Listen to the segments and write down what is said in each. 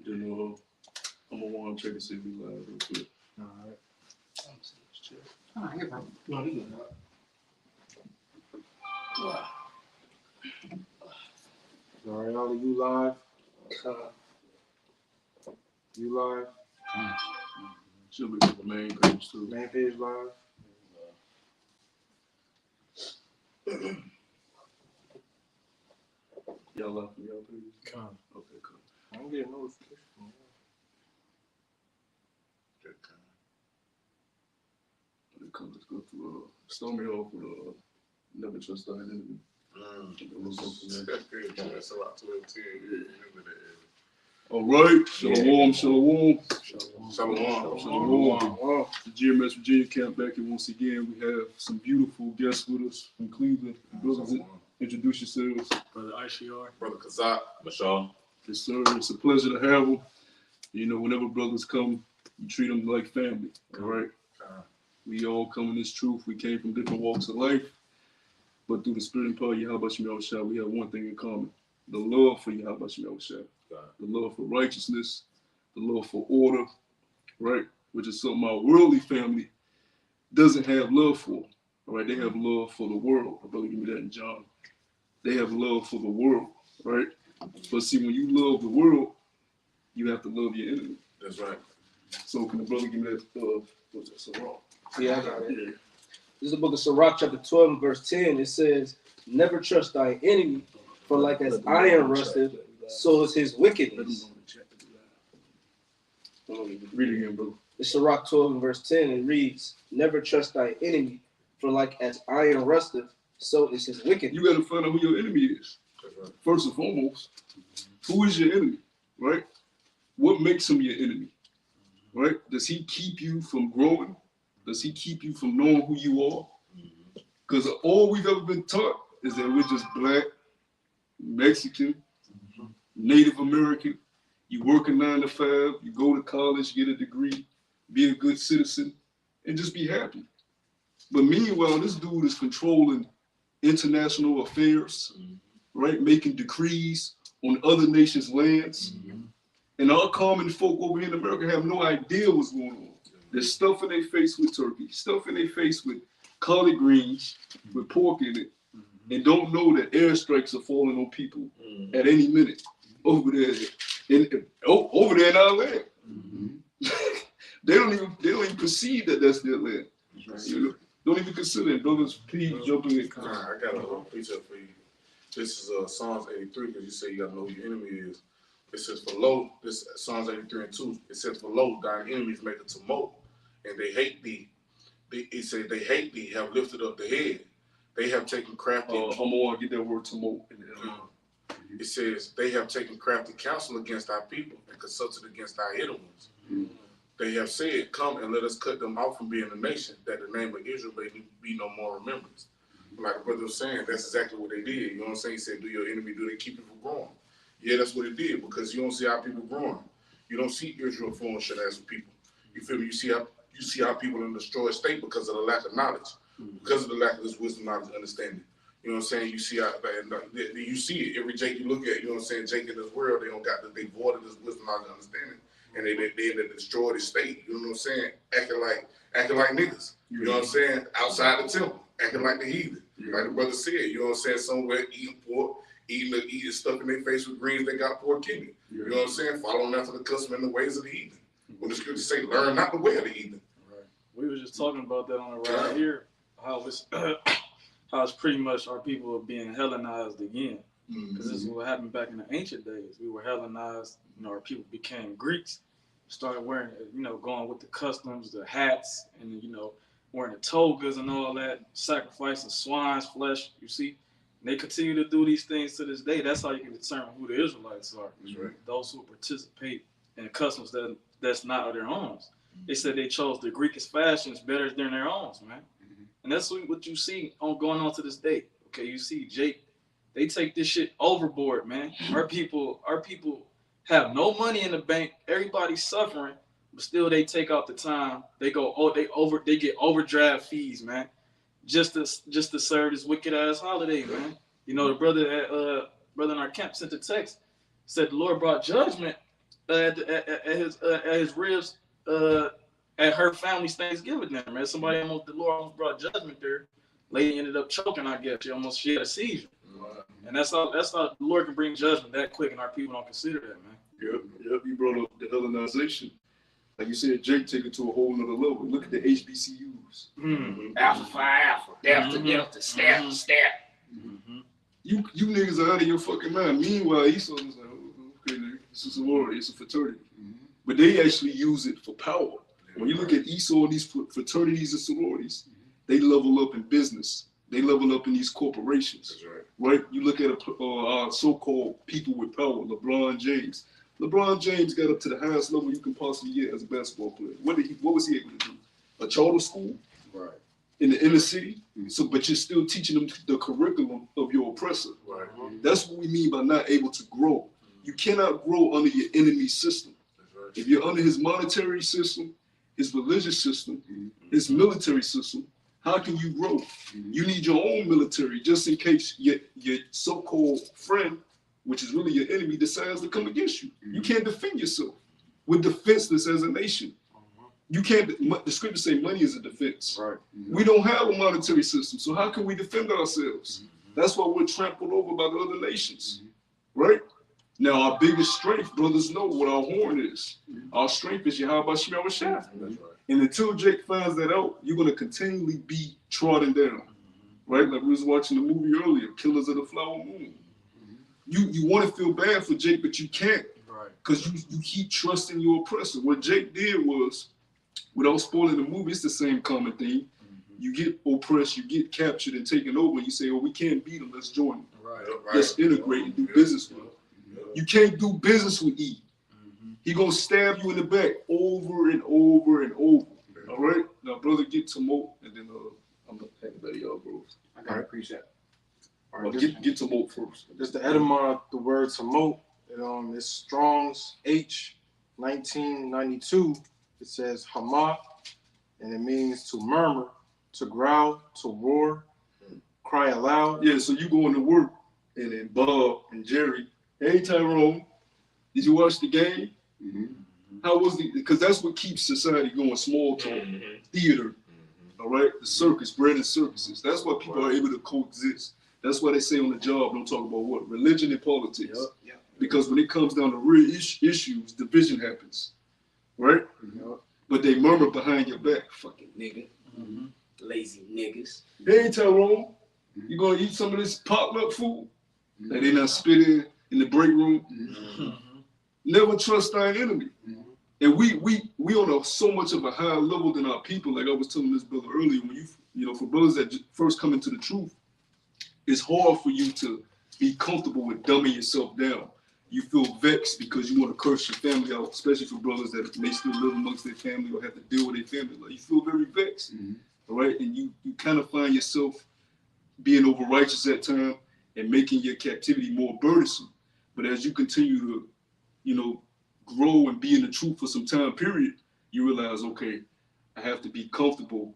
Then I'm gonna want to check and see if we live real quick. All right. Oh, here, bro. No, he good. All right, Ollie, you live? You live? Should be to the main page too. Main page live? Y'all left from y'all page? Come. Okay, cool. I don't get a notification from you. Okay, cool. Let's go through start me off with never trust thy enemy. We'll go from there. That's a lot to it too. All right, shalom. Shalom. The GMS Virginia camp back here once again. We have some beautiful guests with us from Cleveland. Brothers, introduce yourselves. Brother ICR. Brother Kazak. Michelle. Yes, sir. It's a pleasure to have them. You know, whenever brothers come, you treat them like family. All right. We all come in this truth. We came from different walks of life, but through the spirit and power of Yahweh Shah, we have one thing in common: the love for Yahweh Shah, the love for righteousness, the love for order, right? Which is something our worldly family doesn't have love for. All right, they have love for the world. My brother, give me that in John. They have love for the world, right? But see, when you love the world, you have to love your enemy. That's right. So can the brother give me that? What's that? So wrong. Yeah, I got it. Yeah. This is the book of Sirach, chapter 12, and verse 10. It says, never trust thy enemy, for like as iron rusteth, so is his wickedness. Read it again, bro. It's Sirach 12, and verse 10. It reads, never trust thy enemy, for like as iron rusteth, so is his wickedness. You got to find out who your enemy is. Right. First and foremost, who is your enemy, right? What makes him your enemy, right? Does he keep you from growing? Does he keep you from knowing who you are? Because all we've ever been taught is that we're just black, Mexican, Native American. You work a 9 to 5, you go to college, get a degree, be a good citizen, and just be happy. But meanwhile, this dude is controlling international affairs, right? Making decrees on other nations' lands. And our common folk over here in America have no idea what's going on. There's stuff in their face with turkey, stuff in their face with collard greens, with pork in it, and don't know that airstrikes are falling on people at any minute over there over there in our land. They don't even perceive that that's their land. You know, don't even consider it. Brothers, please jump in. I got a precept for you. This is Psalms 83, because you say you gotta know who your enemy is. It says, for lo, this Psalms 83 and 2, it says, for lo, thine enemies make a tumult, and they hate thee. It said, they hate thee, have lifted up the head. They have taken crafty. I'm gonna want to get that word tumult in there. It says, they have taken crafty counsel against our people and consulted against our hidden ones. They have said, come and let us cut them off from being a nation, that the name of Israel may be no more remembrance. Like the brother was saying, that's exactly what they did. You know what I'm saying? He said, do your enemy, do they keep you from growing? Yeah, that's what it did, because you don't see our people growing. You don't see Israel flourishing as a people. You feel me? You see how people in a destroyed state because of the lack of knowledge, because of the lack of this wisdom, knowledge, and understanding. You know what I'm saying? You see how you see it every Jake you look at. You know what I'm saying? Jake in this world, they void of this wisdom, knowledge, and understanding, and they in a destroyed state. You know what I'm saying? Acting like niggas. You know what I'm saying? Outside the temple, acting like the heathen. Like the brother said. You know what I'm saying? Somewhere eating pork. Eating stuff in their face with greens, they got poor kidney. You know what I'm saying? Following after the custom and the ways of the heathen. When the scriptures say, learn not the way of the heathen. Right. We were just talking about that on the ride here, how it's pretty much our people are being Hellenized again. Because this is what happened back in the ancient days. We were Hellenized, our people became Greeks, started wearing, going with the customs, the hats, and, wearing the togas and all that, sacrificing swine's flesh, you see. They continue to do these things to this day. That's how you can determine who the Israelites are. That's right. Those who participate in customs that's not of their own. They said they chose the Greekest fashions better than their own, man. And that's what you see going on to this day. Okay, you see Jake, they take this shit overboard, man. Our people have no money in the bank. Everybody's suffering, but still they take out the time. They get overdraft fees, man. Just to serve this wicked ass holiday, man. The brother in our camp sent a text, said the Lord brought judgment at his ribs at her family's Thanksgiving dinner, man. The Lord almost brought judgment there. Lady ended up choking, I guess. She had a seizure. And that's how the Lord can bring judgment that quick, and our people don't consider that, man. Yep. You brought up the Hellenization. Like you said, Jake take it to a whole nother level. Look at the HBCUs. Alpha Phi Alpha, Delta Delta, Step Step. You niggas are out of your fucking mind. Meanwhile, Esau was like, okay, it's a sorority, it's a fraternity. But they actually use it for power. When you look at Esau and these fraternities and sororities, they level up in business. They level up in these corporations. That's right. You look at our so-called people with power, LeBron James. LeBron James got up to the highest level you can possibly get as a basketball player. What was he able to do? A charter school? Right. In the inner city? So, but you're still teaching them the curriculum of your oppressor. Right. That's what we mean by not able to grow. You cannot grow under your enemy's system. Right. If you're under his monetary system, his religious system, his military system, how can you grow? You need your own military just in case your so-called friend, which is really your enemy, decides to come against you. You can't defend yourself. We're defenseless as a nation. You can't. The scriptures say money is a defense. Right. We don't have a monetary system, so how can we defend ourselves? That's why we're trampled over by the other nations. Right? Now, our biggest strength, brothers know what our horn is. Our strength is Yahweh Shema Shah. And until Jake finds that out, you're going to continually be trodden down. Right? Like we was watching the movie earlier, Killers of the Flower Moon. You want to feel bad for Jake, but you can't. Because you keep trusting your oppressor. What Jake did was, without spoiling the movie, it's the same common theme. You get oppressed, you get captured and taken over, and you say, oh, we can't beat them, let's join them. Let's integrate and do business with them. You can't do business with E. He gonna stab you in the back over and over and over. All right? Now, brother, get to Mo, and then I'm gonna hang about y'all, bros. I gotta appreciate it. All right, get to Mo first. Just the etymology of the word Samote. It's Strong's H 1992. It says Hama, and it means to murmur, to growl, to roar, cry aloud. Yeah, so you going to work, and then Bob and Jerry, hey Tyrone, did you watch the game? How was the? Because that's what keeps society going. Small talk, theater, all right, the circus, bread and circuses. That's why people are able to coexist. That's why they say on the job, don't talk about what? Religion and politics. Because when it comes down to real issues, division happens, right? But they murmur behind your back, fucking nigga, lazy niggas. Hey Tyrone, you gonna eat some of this potluck food that they not spit in the break room? Never trust thy enemy. And we on so much of a higher level than our people. Like I was telling this brother earlier, when you for brothers that first come into the truth, it's hard for you to be comfortable with dumbing yourself down. You feel vexed because you want to curse your family out, especially for brothers that may still live amongst their family or have to deal with their family. Like you feel very vexed, all right? And you kind of find yourself being over righteous at time and making your captivity more burdensome. But as you continue to, grow and be in the truth for some time period, you realize, okay, I have to be comfortable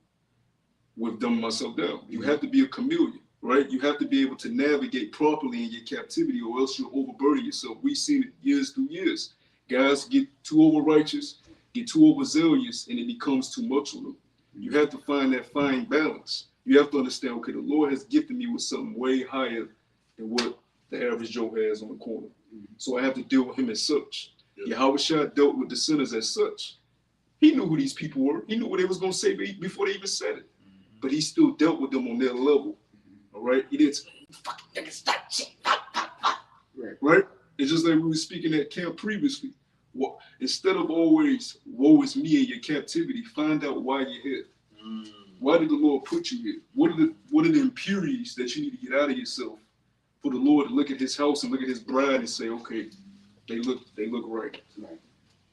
with dumbing myself down. You have to be a chameleon, right? You have to be able to navigate properly in your captivity, or else you'll overburden yourself. We've seen it years through years. Guys get too over-righteous, get too overzealous, and it becomes too much on them. You have to find that fine balance. You have to understand, okay, the Lord has gifted me with something way higher than what the average Joe has on the corner. So I have to deal with him as such. Yahweh Shah dealt with the sinners as such. He knew who these people were. He knew what they was going to say before they even said it. But he still dealt with them on their level. All right? He didn't say, fucking niggas, stop shit. Right? It's just like we were speaking at camp previously. Well, instead of always, woe is me in your captivity, find out why you're here. Why did the Lord put you here? What are the impurities that you need to get out of yourself for the Lord to look at his house and look at his bride and say, okay, they look right.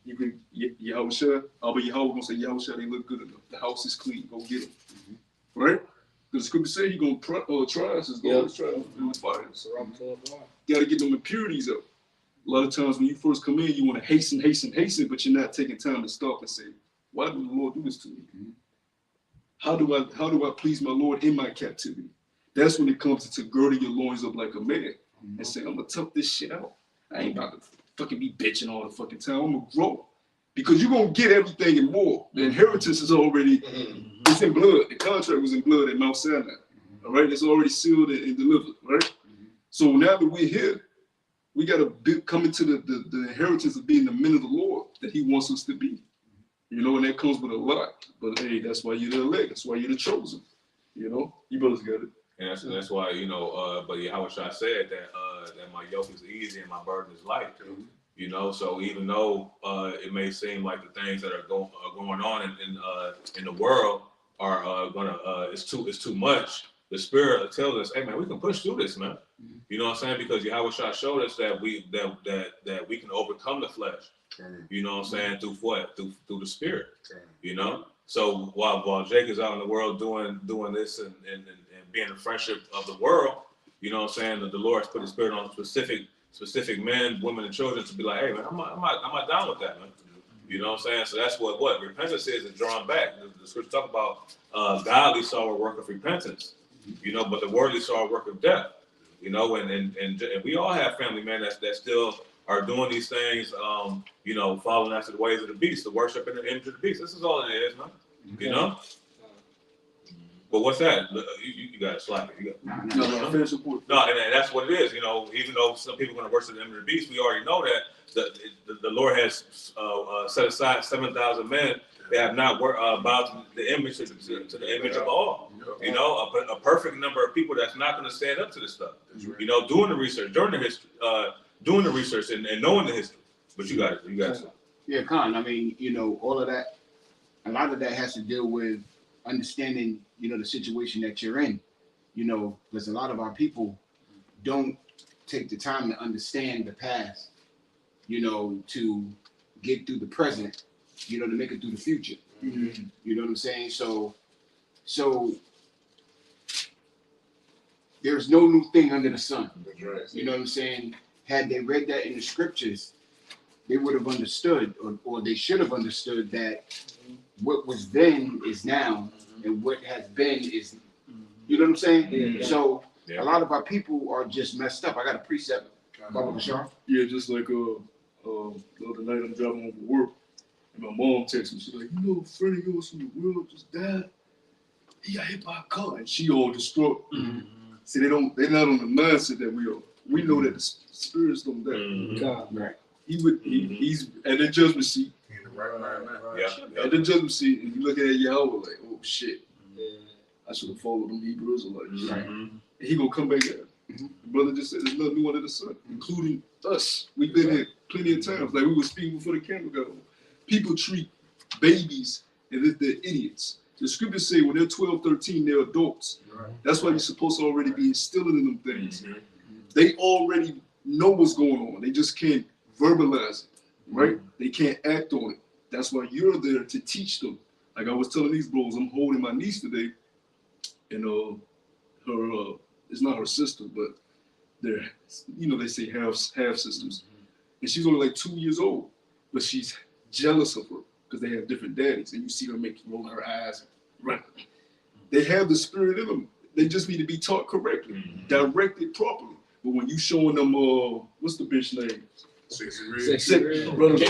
You can Yahweh Shah, but Yahweh gonna say Yahweh Shah, they look good enough. The house is clean. Go get them. Right? Because the scripture say he gonna try us. Try the fires. Got to get them impurities up. A lot of times when you first come in, you want to hasten, but you're not taking time to stop and say, why did the Lord do this to me? How do I please my Lord in my captivity? That's when it comes to girding your loins up like a man and say, I'm gonna tough this shit out. I ain't about to fucking be bitching all the fucking time. I'm gonna grow. Because you're gonna get everything and more. The inheritance is already, it's in blood. The contract was in blood at Mount Sinai. All right, it's already sealed and delivered, right? So now that we're here, we gotta come into the inheritance of being the men of the Lord that He wants us to be. You know, and that comes with a lot. But hey, that's why you're the elect. That's why you're the chosen. You know, you brothers got it. And that's why, you know, but Yahushua said that my yoke is easy and my burden is light. You know, so even though it may seem like the things that are going on in the world are it's too much, the Spirit tells us, hey man, we can push through this, man. You know what I'm saying? Because Yahushua showed us that we can overcome the flesh. You know what I'm saying? Through what? Through the Spirit. You know. So while Jake is out in the world doing this and being in friendship of the world, you know what I'm saying? That the Lord has put His Spirit on specific men, women, and children to be like, hey man, I'm not down with that, man. You know what I'm saying? So that's what repentance is drawn back. The scripture talk about godly sorrow, work of repentance. You know, but the worldly sorrow, work of death. You know, and we all have family, man, that still are doing these things. You know, following after the ways of the beast, the worship in the image of the beast. This is all it is, man. You know. But what's that? You got to slap it. No, and that's what it is. You know, even though some people are going to worship the image of the beast, we already know that the Lord has set aside 7,000 men that have not bowed to the image to the image of all. You know, a perfect number of people that's not going to stand up to this stuff. You know, doing the research, during the history, doing the research and knowing the history. But you got it. Yeah, Khan. I mean, you know, all of that. A lot of that has to deal with understanding, you know, the situation that you're in, you know, because a lot of our people don't take the time to understand the past, you know, to get through the present, you know, to make it through the future. You know what I'm saying? So there's no new thing under the sun. You know what I'm saying? Had they read that in the scriptures, they would have understood, or they should have understood that what was then is now, and what has been is, you know what I'm saying? So a lot of our people are just messed up. I got a precept, Baba Bashar. Yeah, just like the other night I'm driving home from work, and my mom texted me. She's like, you know, a friend of yours from the world just died. He got hit by a car, and she all distraught. See, they're not on the mindset that we are. We know that the spirits don't die. God, right. He's at the judgment seat. In the right mind now. Yeah. At the judgment seat, and you look at Yahweh like, oh shit, I should have followed them Hebrew Israelites. Right. And he gonna come back at it. The brother just said there's nothing new under the sun, including us. We've been here plenty of times. Like we were speaking before the camera got on. People treat babies as if they're idiots. The scriptures say when they're 12, 13, they're adults. That's why you're supposed to already be instilling in them things. They already know what's going on. They just can't verbalize it, right? They can't act on it. That's why you're there to teach them. Like I was telling these bros, I'm holding my niece today, and her it's not her sister, but they're, you know, they say half sisters, and she's only like 2 years old, but she's jealous of her because they have different daddies, and you see her rolling her eyes, right? They have the spirit in them. They just need to be taught correctly, directed properly. But when you showing them, what's the bitch name? Sexy Red. Brothers.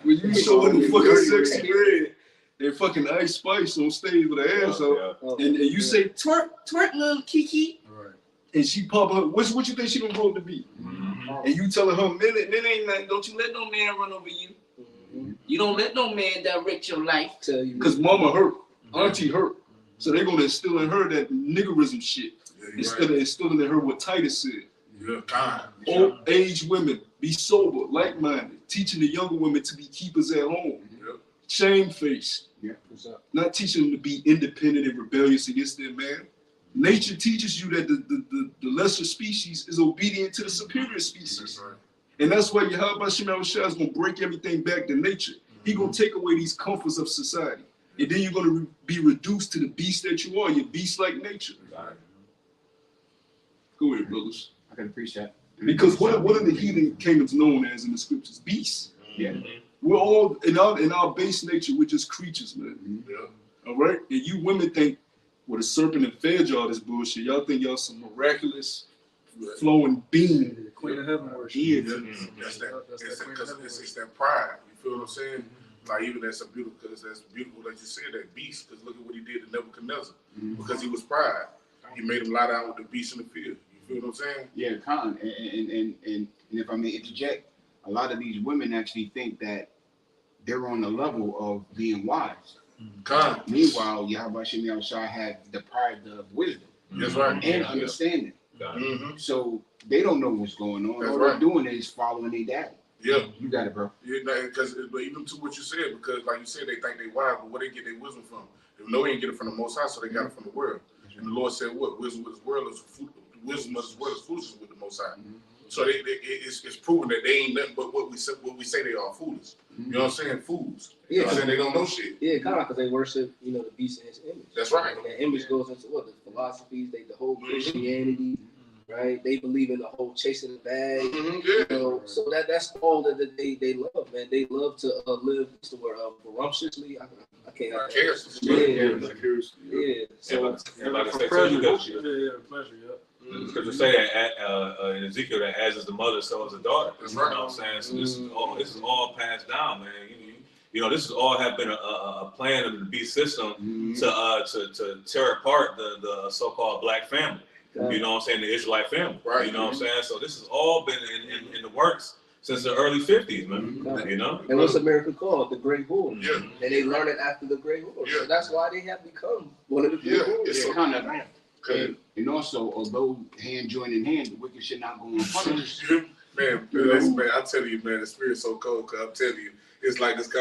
When you showing them fucking Sexy Red, they fucking Ice Spice on stage with her ass out, and you say twerk, little Kiki, and she pop up. What you think she gonna grow up to be? And you telling her, man ain't nothing. Don't you let no man run over you. You don't let no man direct your life. Because mama hurt, auntie hurt. So they're gonna instill in her that niggerism shit. Instead of instilling in her what Titus said. Old age women, be sober, like-minded, teaching the younger women to be keepers at home. Shamefaced. Not teaching them to be independent and rebellious against their man. Nature teaches you that the lesser species is obedient to the superior species. And that's why Yahweh Shema Shah is going to break everything back to nature. He's going to take away these comforts of society. And then you're going to be reduced to the beast that you are. You're beast-like nature. Go ahead, brothers. I can appreciate that. Because what are the heathen kingdoms known as in the scriptures? Beasts. Yeah. We're all, in our base nature, we're just creatures, man. All right? And you women think, well, the serpent and fed y'all this bullshit. Y'all think y'all some miraculous flowing being Queen of Heaven worship. He is. That's that. That's It's that that, Queen of Heaven it's worship. that pride. You feel what I'm saying? Like even that's a beautiful, because that's beautiful that you said that beast. Because look at what he did to Nebuchadnezzar. Because he was pride. He made him lie down with the beast in the field. You feel what I'm saying? Yeah, Con, and if I may interject, a lot of these women actually think that they're on the level of being wise. Con. Meanwhile, Yahweh Shem Yahushua had deprived of wisdom That's right. and understanding. Mm-hmm. So they don't know what's going on. That's All right. they're doing is following their daddy. Yeah. You got it, bro. Because even to what you said, because like you said, they think they wise, but where they get their wisdom from? They know they ain't get it from the Most High, so they got it from the world. And the Lord said, "What wisdom of this world is wisdom of this world is foolishness with the Most High." So it's proven that they ain't nothing but what we say they are, foolish. You know what I'm saying? Fools. You know what I'm saying? They don't know shit. Yeah, kind of because they worship, the beast in his image. That's right. And that image goes into what? The philosophies, the whole Christianity, right? They believe in the whole chasing the bag. Yeah. So that's all that they love, man. They love to live, what's the word, voluptuously. I can't. Cares. Yeah. So like I said, Pleasure. because Yeah, pleasure, yeah. because you say that in Ezekiel that as is the mother, so is the daughter. That's You right. know what I'm saying? So this is all passed down, man. This has all have been a plan of the beast system to tear apart the so-called black family. You know what I'm saying? The Israelite family. Right. You know what I'm saying? So this has all been in the works since the early 50s, man. And what's America called? The Great War. Yeah. And they learn it after the Great War. Yeah. So that's why they have become one of the Great Wars. It's Yeah, so kind of. And also, although hand join in hand, the wicked should not go unpunished. Man, I tell you, man, the spirit's so cold. Cause I'm telling you, it's like this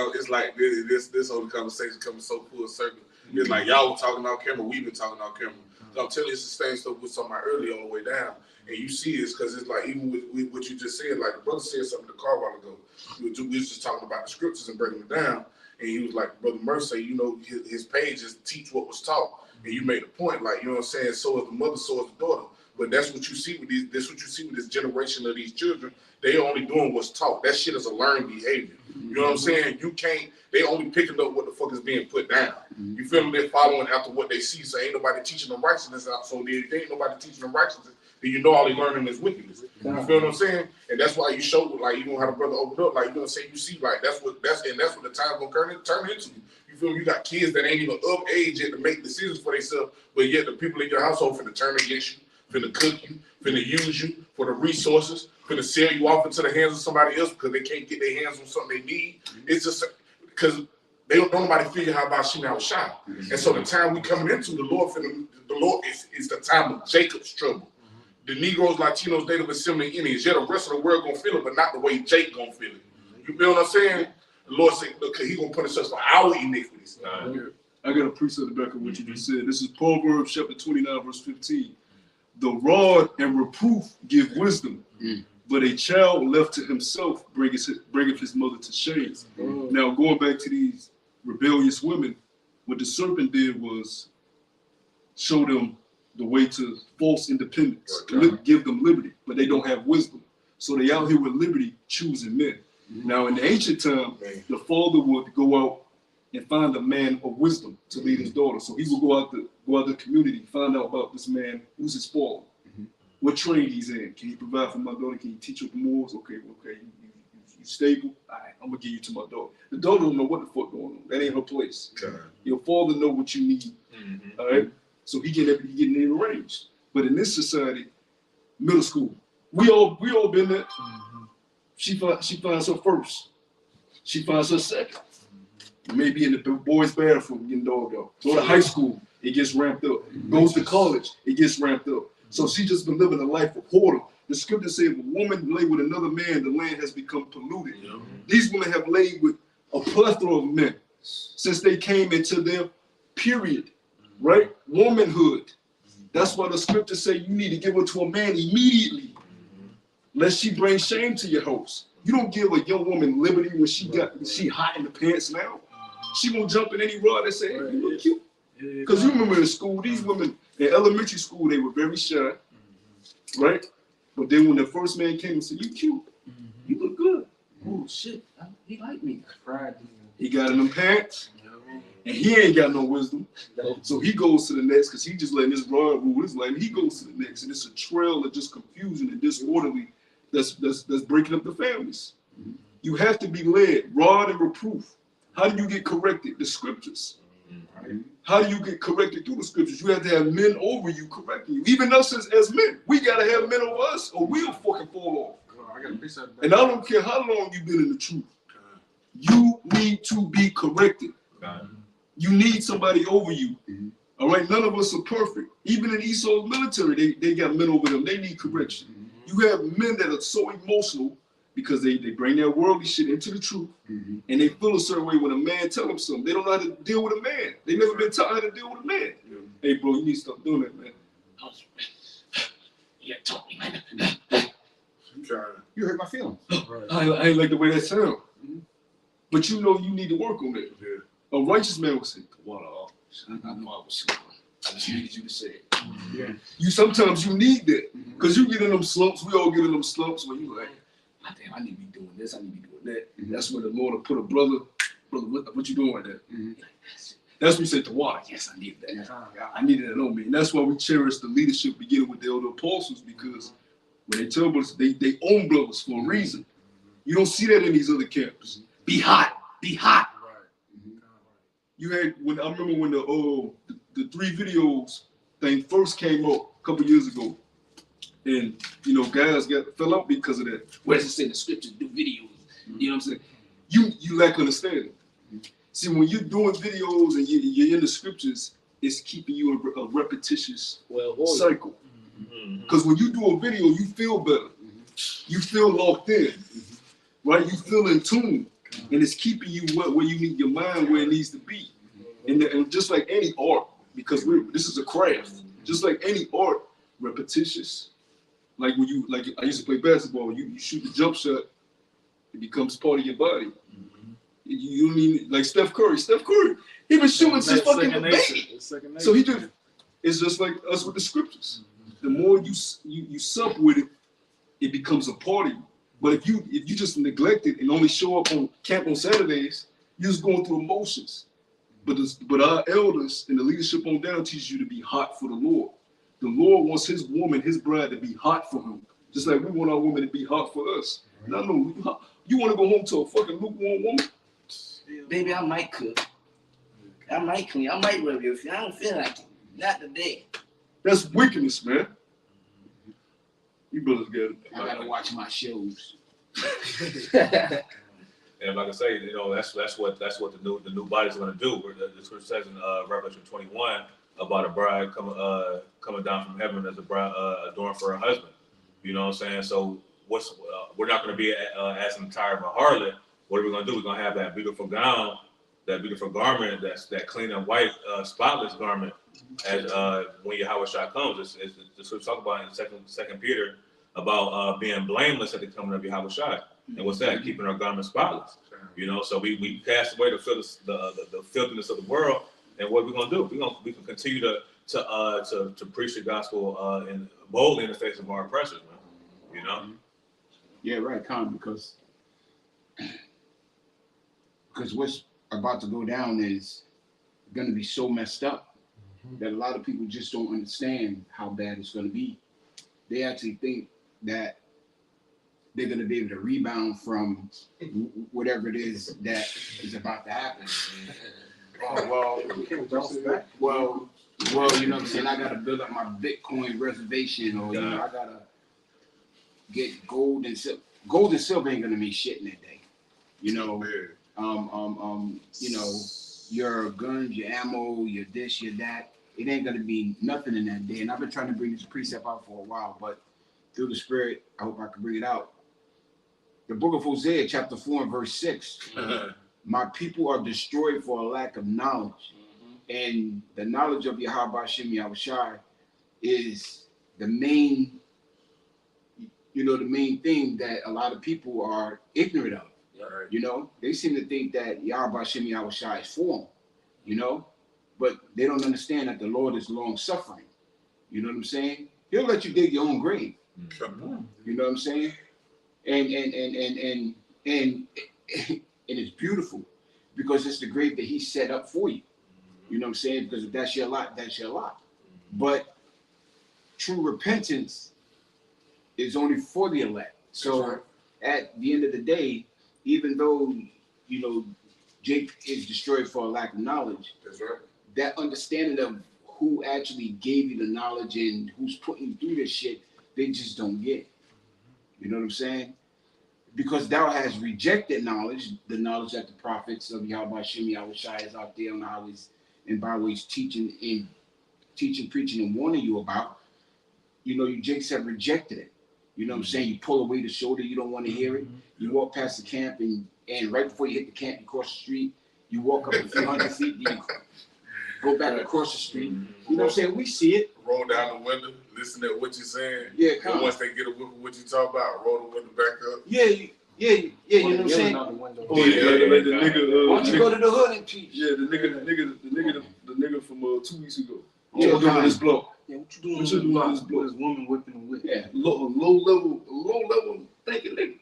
whole conversation coming so full circle. It's like y'all were talking on camera, we've been talking on camera. So I'm telling you, it's the same stuff we was talking about earlier on the way down. And you see it's because it's like, even with what you just said, like the brother said something in the car a while ago. We was just talking about the scriptures and breaking it down. And he was like, Brother Mercy, his pages teach what was taught. And you made a point, like, you know what I'm saying? So is the mother, so is the daughter. But that's what you see with this generation of these children. They only doing what's taught. That shit is a learned behavior. You know what I'm saying? They only picking up what the fuck is being put down. You feel me? They're following after what they see. So ain't nobody teaching them righteousness out. So if they ain't nobody teaching them righteousness, then all they learning is wickedness. You feel what I'm saying? And that's why you show, like, how the brother opened up, like, you see, like, that's what the time's gonna turn into. You feel me? You got kids that ain't even of age yet to make decisions for themselves, but yet the people in your household finna turn against you, finna cook you, finna use you for the resources, finna sell you off into the hands of somebody else because they can't get their hands on something they need. It's just because they don't nobody figure how about she now shine. And so the time we coming into, the Lord is the time of Jacob's trouble. The Negroes, Latinos, Native Assembly Indians, the rest of the world gonna feel it, but not the way Jake gonna feel it. You feel what I'm saying? The Lord said, look, he gonna punish us for our iniquities. I got a precept back of what you just said. This is Proverbs chapter 29, verse 15. The rod and reproof give wisdom, but a child left to himself bringeth his mother to shame. Now, going back to these rebellious women, what the serpent did was show them the way to false independence, give them liberty, but they don't have wisdom. So they out here with liberty choosing men. Now, in the ancient time, the father would go out and find a man of wisdom to lead his daughter. So he would go out the community, find out about this man, who's his father, what trade he's in. Can he provide for my daughter? Can he teach her the morals? Okay, you stable? All right, I'm gonna give you to my daughter. The daughter don't know what the fuck going on. That ain't her place. Your father know what you need. All right, so he getting it arranged. But in this society, middle school, we all been there. She finds her first. She finds her second. Maybe in the boys' bathroom getting dogged out. Go to high school, it gets ramped up. Goes to college, it gets ramped up. So she just been living a life of whoredom. The scripture says, if a woman lay with another man, the land has become polluted. These women have laid with a plethora of men since they came into their period, right? Womanhood. That's why the scripture say you need to give her to a man immediately, lest she bring shame to your house. You don't give a young woman liberty when she hot in the pants now. She gonna jump in any rod and say, hey, you look cute. Because you remember in school, these women in elementary school, they were very shy, right? But then when the first man came and said, you cute, you look good. Oh shit, he like me. He got in them pants, and he ain't got no wisdom. So he goes to the next, because he just letting his rod rule his life. He goes to the next, and it's a trail of just confusion and disorderly that's breaking up the families. You have to be led, rod and reproof. How do you get corrected? The scriptures. How do you get corrected through the scriptures? You have to have men over you correcting you. Even us as men, we gotta have men over us, or we'll fucking fall off. I got a piece of that. And I don't care how long you've been in the truth. You need to be corrected. You need somebody over you. All right, none of us are perfect. Even in Esau's military, they got men over them. They need correction. You have men that are so emotional because they bring their worldly shit into the truth, and they feel a certain way when a man tells them something. They don't know how to deal with a man. They never been taught how to deal with a man. Hey, bro, you need to stop doing that, man. Yeah, talk me, man. You hurt my feelings. I ain't like the way that sounds. But you know you need to work on that. A righteous man will say, "Well, I know I was sleeping. I just needed you to say it." You sometimes you need that because you get in them slumps. We all get in them slumps where you like, "Damn, I need to be doing this. I need to be doing that." That's where the Lord will put a brother, what you doing right there? That's when you say to water. Yes, I needed that. I needed that on me. And that's why we cherish the leadership beginning with the elder apostles, because when they tell brothers, they own brothers for a reason. You don't see that in these other camps. Be hot. Be hot. You had when I remember when the 3 videos thing first came up a couple years ago, and you know guys fell out because of that. Where's it say the scriptures do videos? You know what I'm saying? You lack understanding. See, when you're doing videos and you're in the scriptures, it's keeping you in a repetitious cycle. Because when you do a video, you feel better. You feel locked in, right? You feel in tune. And it's keeping you where you need your mind where it needs to be. And just like any art, because this is a craft, just like any art, repetitious. Like when I used to play basketball, you shoot the jump shot, it becomes part of your body. You mean like Steph Curry? He been shooting since fucking a baby. So it's just like us with the scriptures. The more you sup with it, it becomes a part of you. But if you just neglect it and only show up on camp on Saturdays, you're just going through emotions. But our elders and the leadership on down teach you to be hot for the Lord. The Lord wants his woman, his bride, to be hot for him. Just like we want our women to be hot for us. And I know you want to go home to a fucking lukewarm woman. Baby, I might cook. I might clean. I might rub your feet. I don't feel like it. Not today. That's wickedness, man. You brothers got it. I gotta watch my shows. And like I say, you know, that's what the new body's going to do. The scripture says in Revelation 21 about a bride coming down from heaven as a bride adorned for her husband. You know what I'm saying? So we're not going to be as entire of a harlot. What are we going to do? We're going to have that beautiful gown, that beautiful garment, that clean and white, spotless garment. As when Yahweh Shai comes, it's the scripture talk about in Second Peter about being blameless at the coming of Yahweh Shai. And what's that? Keeping our garments spotless. You know, so we cast away the filthiness of the world. And what we're gonna do? We can continue to preach the gospel and boldly in the face of our oppressors, man. You know. Yeah, right, Con, because what's about to go down is going to be so messed up that a lot of people just don't understand how bad it's going to be. They actually think that they're going to be able to rebound from whatever it is that is about to happen. Well, you know what I'm saying? I got to build up my Bitcoin reservation, or you know, I got to get gold and silver. Gold and silver ain't going to mean shit in that day. You know, you know, your guns, your ammo, your this, your that. It ain't going to be nothing in that day. And I've been trying to bring this precept out for a while, but through the Spirit, I hope I can bring it out. The book of Hosea, chapter 4 and verse 6. My people are destroyed for a lack of knowledge. And the knowledge of Yahweh Shem Yahushai is the main, you know, the main thing that a lot of people are ignorant of. Right. You know, they seem to think that Yahweh Shem Yahushai is for them, you know, but they don't understand that the Lord is long suffering. You know what I'm saying? He'll let you dig your own grave. You know what I'm saying? And it's beautiful because it's the grave that he set up for you. You know what I'm saying? Because if that's your lot, that's your lot. But true repentance is only for the elect. So at the end of the day, even though, Jake is destroyed for a lack of knowledge, That's right. that understanding of who actually gave you the knowledge and who's putting you through this shit, they just don't get. You know what I'm saying? Because thou has rejected knowledge, the knowledge that the prophets of Yahweh Shem Yahweh Shai is out there on the highways and byways teaching, preaching, and warning you about. You Jakes have rejected it. You know what I'm saying? You pull away the shoulder, you don't want to hear it. You walk past the camp, and right before you hit the camp, you cross the street. You walk up a few hundred feet, you go back across the street. You know what I'm saying? We see it. Roll down the window, listen to what you're saying. Yeah, And once they get a whiff of what you talk about, roll the window back up. Yeah, you know what I'm saying? Oh yeah, like the nigga. Why don't you go to the hood and teach? Yeah, the nigga from 2 weeks ago. Yeah, What you doing on this block? Yeah, what you doing? What you doing on this block? This woman whipping the whip. Yeah. Low level thinking nigga.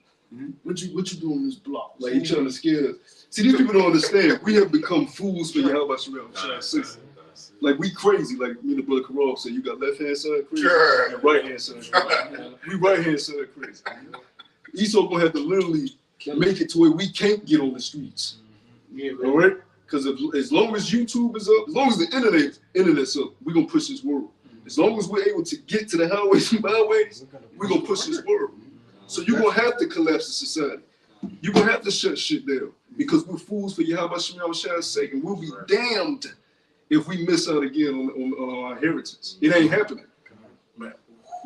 What you doing on this block? Like he trying to scare us. See, these people don't understand. We have become fools for Yahweh Shem. Like we crazy. Like me and the brother Karal said, you got left hand side crazy and right hand side crazy. We right hand side crazy. Esau gonna have to literally make it to where we can't get on the streets. Yeah, All right? Because as long as YouTube is up, as long as the internet's up, we're gonna push this word. As long as we're able to get to the highways and byways, we're gonna push this word. So you're gonna have to collapse the society. You're gonna have to shut shit down because we're fools for Yahweh Shem Yahweh Shai's sake, and we'll be damned if we miss out again on our inheritance. It ain't happening.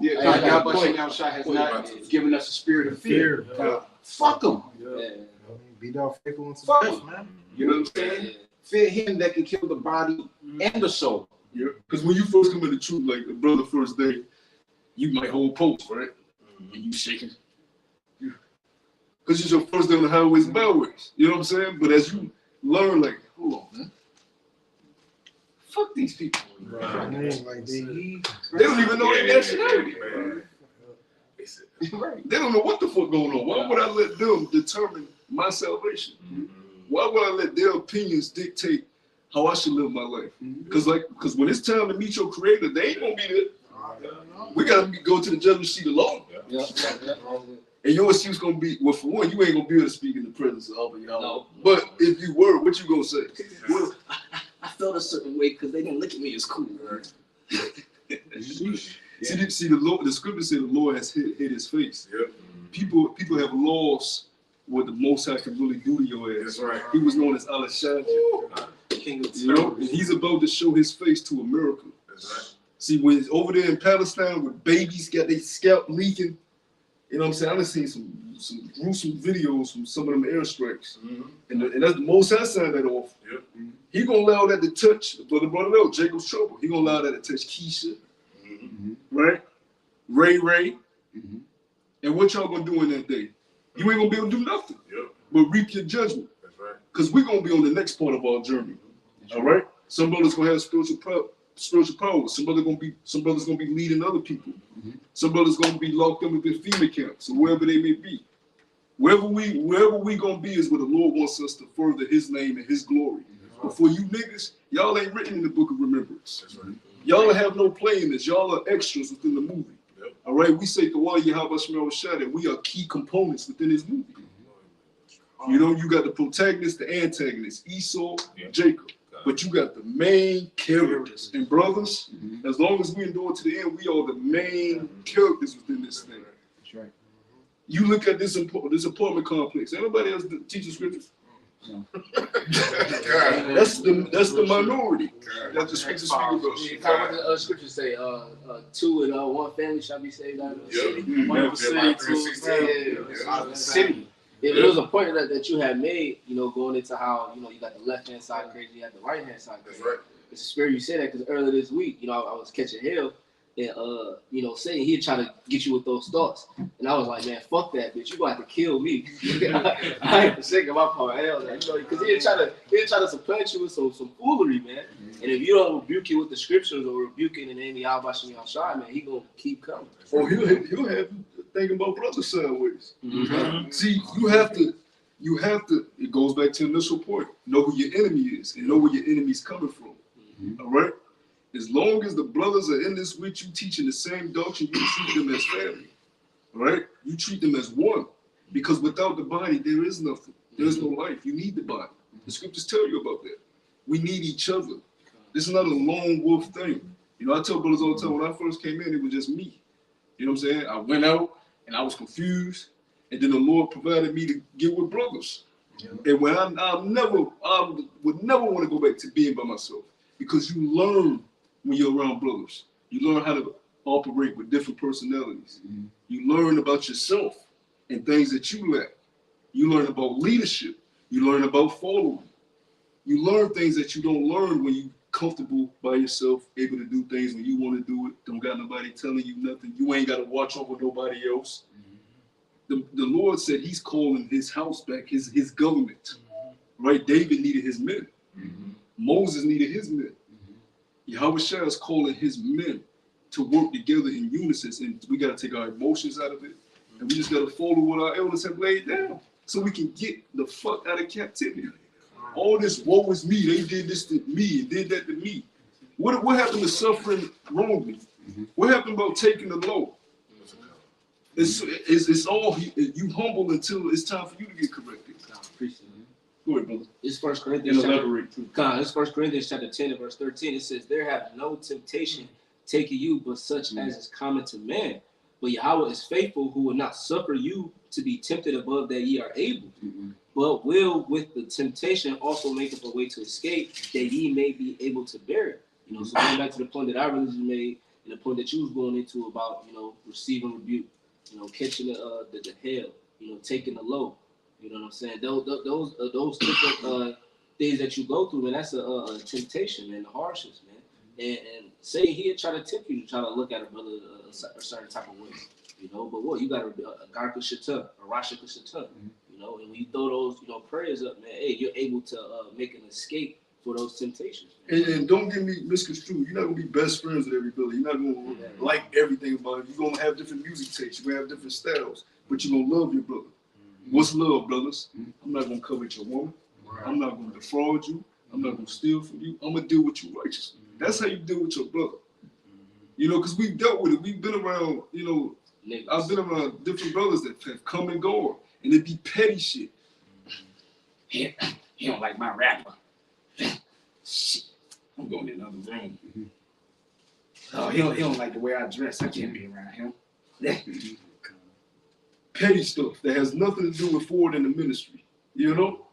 Yeah, Yahweh Shem Yahweh Shai has not given us a spirit of fear. Fuck them. Be thou faithful unto Fuck death, him. man. You know what I'm saying? Fear him that can kill the body and the soul. Yeah, because when you first come into truth, like the brother first day, you might hold post, right? And you shaking. Because it's your first day on the highways and byways. You know what I'm saying? But as you learn, like, hold on, man. Fuck these people. Like They don't even know their nationality. They don't know what the fuck going on. Why would I let them determine my salvation? Why would I let their opinions dictate how I should live my life? Because when it's time to meet your creator, they ain't gonna be there. We gotta go to the judgment seat alone. And your excuse gonna be, well, for one, you ain't gonna be able to speak in the presence of Yahweh. No. But if you were, what you gonna say? Well, I felt a certain way because they didn't look at me as cool. See, the Lord, the scripture said the Lord has hid his face. Yep. People have lost what the Most High can really do to your ass. That's right. He was known as Allah Shadja. King of You know, and he's about to show his face to America. That's right. See, when it's over there in Palestine with babies got their scalp leaking, you know what I'm saying? I've seen some gruesome videos from some of them airstrikes. And that's the Most High signed that off. Yep. He gonna allow that to touch, brother brought it out, Jacob's trouble. He gonna allow that to touch Keisha, right? Ray. And what y'all gonna do in that day? You ain't gonna be able to do nothing but reap your judgment. That's right. Because we're gonna be on the next part of our journey. All right? Some brothers gonna have spiritual power. Some brothers gonna be leading other people. Some brothers gonna be locked up within FEMA camps or wherever they may be. Wherever we gonna be is where the Lord wants us to further His name and His glory. But for you niggas, y'all ain't written in the book of remembrance. That's right. Y'all have no play in this. Y'all are extras within the movie. All right, we say Kawhi Yahweh Shemel Shad, and we are key components within this movie. You know, you got the protagonist, the antagonist, Esau, Jacob. But you got the main characters. And brothers, as long as we endure to the end, we are the main characters within this thing. That's right. You look at this apartment complex. Anybody else teaching scriptures? No. That's the minority. That's the scripture speak about. What the scriptures say? 2 and 1 family shall be saved out of the city. Yeah. One of the city. Yeah, there was a point that you had made, you know, going into how, you know, you got the left hand side crazy, you got the right hand side crazy. That's right. It's a spirit you said that because earlier this week, you know, I was catching hell, and you know, Satan, he'd try to get you with those thoughts, and I was like, man, fuck that, bitch, you gonna have to kill me. I ain't forsaking my power, hell, you know, because he'd try to supplant you with some foolery, man. And if you don't rebuke it with the scriptures or rebuke it in the name of Yahweh Shem Yahweh, man, he gonna keep coming. Or he'll have you thinking about brother sideways. See, you have to, it goes back to the initial point, know who your enemy is and know where your enemy's coming from. All right? As long as the brothers are in this with you, teaching the same doctrine, you treat them as family. right? You treat them as one, because without the body, there is nothing. There's no life. You need the body. The scriptures tell you about that. We need each other. This is not a lone wolf thing. You know, I tell brothers all the time, when I first came in, it was just me. You know what I'm saying? I went out and I was confused, and then the Lord provided me to get with brothers. Yeah. And when I would never want to go back to being by myself, because you learn when you're around brothers. You learn how to operate with different personalities. Mm-hmm. You learn about yourself and things that you lack. You learn about leadership. You learn about following. You learn things that you don't learn when you're comfortable by yourself, able to do things when you want to do it. Don't got nobody telling you nothing. You ain't got to watch over nobody else. Mm-hmm. The Lord said he's calling his house back, his government. Mm-hmm. Right? David needed his men. Mm-hmm. Moses needed his men. Mm-hmm. Yahushua is calling his men to work together in unison, and we got to take our emotions out of it, and we just got to follow what our elders have laid down, so we can get the fuck out of captivity. All this woe is me, they did this to me and did that to me. What happened to suffering wrongly? Mm-hmm. What happened about taking the low? It's all you humble until it's time for you to get corrected. Go ahead, brother. It's 1 Corinthians. It's 1 Corinthians chapter 10 and verse 13. It says, "There have no temptation taken you, but such as is common to man. But Yahweh is faithful, who will not suffer you to be tempted above that ye are able, but will with the temptation also make up a way to escape, that ye may be able to bear it." You know, so going back to the point that our religion made, and the point that you was going into about, you know, receiving rebuke, you know, catching the hell, you know, taking the low. You know what I'm saying? Those different things that you go through, man, that's a temptation, man, the hardships, man. And say he'll try to tempt you to try to look at a brother a certain type of way, you know. But what you got a garka shatan, a rashika shatan, you know. And when you throw those, you know, prayers up, man, hey, you're able to make an escape for those temptations. And don't get me misconstrued. You're not gonna be best friends with every brother. You're not gonna like everything about it. You're gonna have different music tastes. You're gonna have different styles, but you're gonna love your brother. What's love, brothers? I'm not gonna covet your woman. I'm not gonna defraud you. I'm not gonna steal from you. I'm gonna deal with you righteously. That's how you deal with your brother. You know, because we've dealt with it. We've been around, you know, I've been around different brothers that have come and gone, and it be petty shit. He don't like my rapper. Shit, I'm going in another room. Oh, he don't like the way I dress. I can't be around him. Petty stuff that has nothing to do with forwarding the ministry. You know?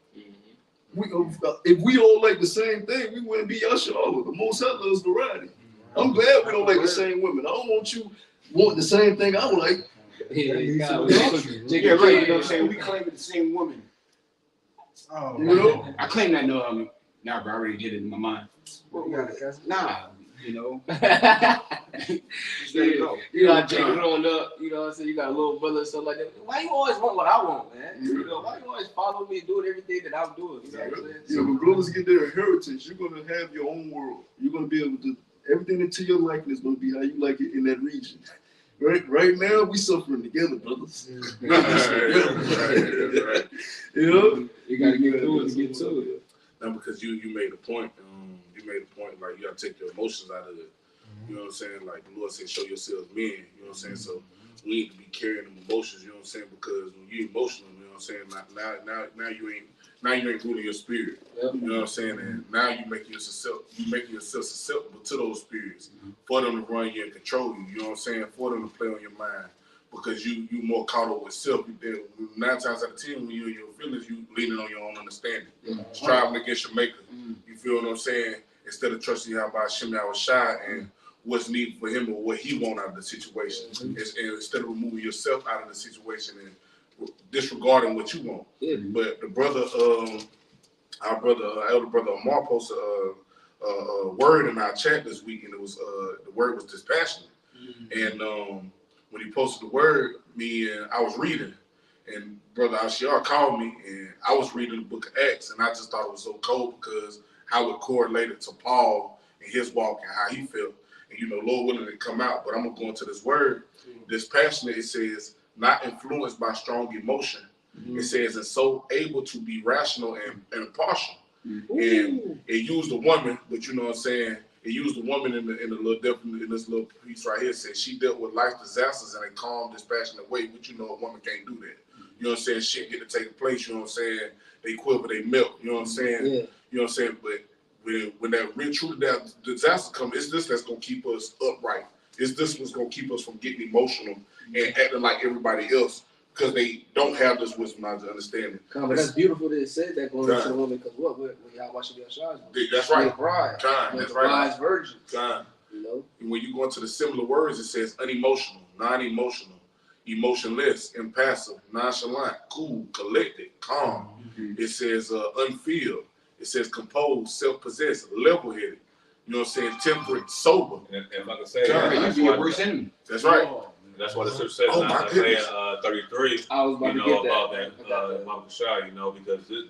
If we all like the same thing, we wouldn't be Yahshua. The Most High loves variety. I'm glad we don't like the same women. I don't want you wanting the same thing I would like. Yeah, right. You know what I'm saying? We claim the same woman. Oh, you know? I claim that no, nah, bro, I already did it in my mind. Nah, you know. You know, Jake growing up, you know what I'm saying? You got a little brother or something like that. Why you always want what I want, man? You know, why you always follow me doing everything that I'm doing? You know what I'm saying? You know, when brothers get their inheritance, you're going to have your own world. You're going to be able to, everything into your liking is going to be how you like it in that region. Right now, we suffering together, brothers. Right. You know? You got to get through it to get to it. Now, because you made a point, like, you got to take your emotions out of it. You know what I'm saying? Like the Lord said, show yourselves men. You know what I'm saying? So we need to be carrying them emotions. You know what I'm saying? Because when you're emotional, you know what I'm saying? Now you ain't ruling your spirit. You know what I'm saying? And now you making yourself susceptible to those spirits for them to run you and control you. You know what I'm saying? For them to play on your mind because you more caught up with self. 9 times out of 10, when you're in your feelings, you leaning on your own understanding, striving against your maker. You feel what I'm saying? Instead of trusting Yahweh Shem Yahushua and what's needed for him or what he wants out of the situation. And instead of removing yourself out of the situation and disregarding what you want. But the brother, our elder brother Amar posted a word in our chat this week, and it was the word was dispassionate. And when he posted the word, I was reading, and Brother Ashiar called me, and I was reading the book of Acts, and I just thought it was so cold because how it correlated to Paul and his walk and how he felt. And you know, Lord willing to come out, but I'm gonna go into this word. Dispassionate, it says, not influenced by strong emotion. It says, and so able to be rational and impartial. And it used a woman, but you know what I'm saying, He used a woman in the little in this little piece right here. Said she dealt with life disasters in a calm, dispassionate way, which you know a woman can't do that. You know what I'm saying? Shit get to take place. You know what I'm saying? They quiver, they melt. You know what I'm saying? Yeah. You know what I'm saying? But when that real true that disaster comes, it's this that's gonna keep us upright. It's this what's gonna keep us from getting emotional and acting like everybody else because they don't have this wisdom knowledge and understanding. But that's beautiful that it said that going into the woman because what? When y'all watching your shots, that's right. Bride. That's the right. wise virgin. You know? And when you go into the similar words, it says unemotional, non-emotional, emotionless, impassive, nonchalant, cool, collected, calm. It says unfilled. It says composed, self-possessed, level-headed. You know what I'm saying? Temperate, sober. And if I can say, that's your worst enemy. That's right. That's what the scripture says in Isaiah 33. I was about to get about that Mama Shah,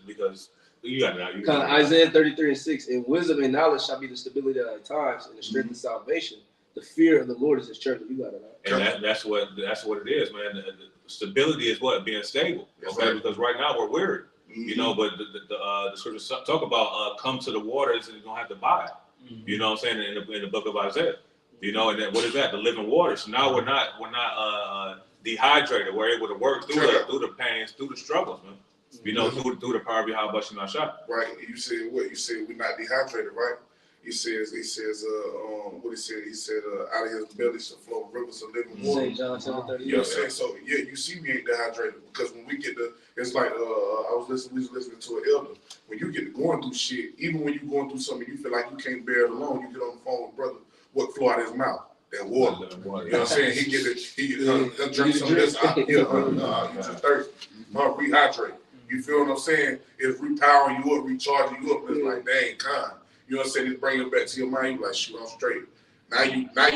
because you got it now. Isaiah 33:6. In wisdom and knowledge shall be the stability of thy times, and the strength of salvation. The fear of the Lord is his church. You got it now. And that's what it is, man. The stability is what being stable. Okay, because right now we're weary. You know, but the scriptures talk about come to the waters and you don't have to buy it. You know what I'm saying, in the book of Isaiah. You know, and then, what is that? The living water. So now we're not dehydrated. We're able to work through the pains, through the struggles, man. You know, through the power of Yahweh Shema Shah. Right. You said what? You said we're not dehydrated, right? He says, what he said? He said, out of his belly shall flow rivers of living water. St. John 7:30. You know what I'm saying? So yeah, you see, we ain't dehydrated because when we get it's like we was listening to an elder. When you get to going through shit, even when you're going through something, you feel like you can't bear it alone. You get on the phone with brother. What flow out of his mouth? That water. You know what I'm saying? He'll drink some of this out. You just thirsty. Rehydrate. You feel what I'm saying? It's repowering you up, recharging you up. It's like, dang, kind. You know what I'm saying? It's bringing it back to your mind. You're like, shoot, I'm straight. Now you back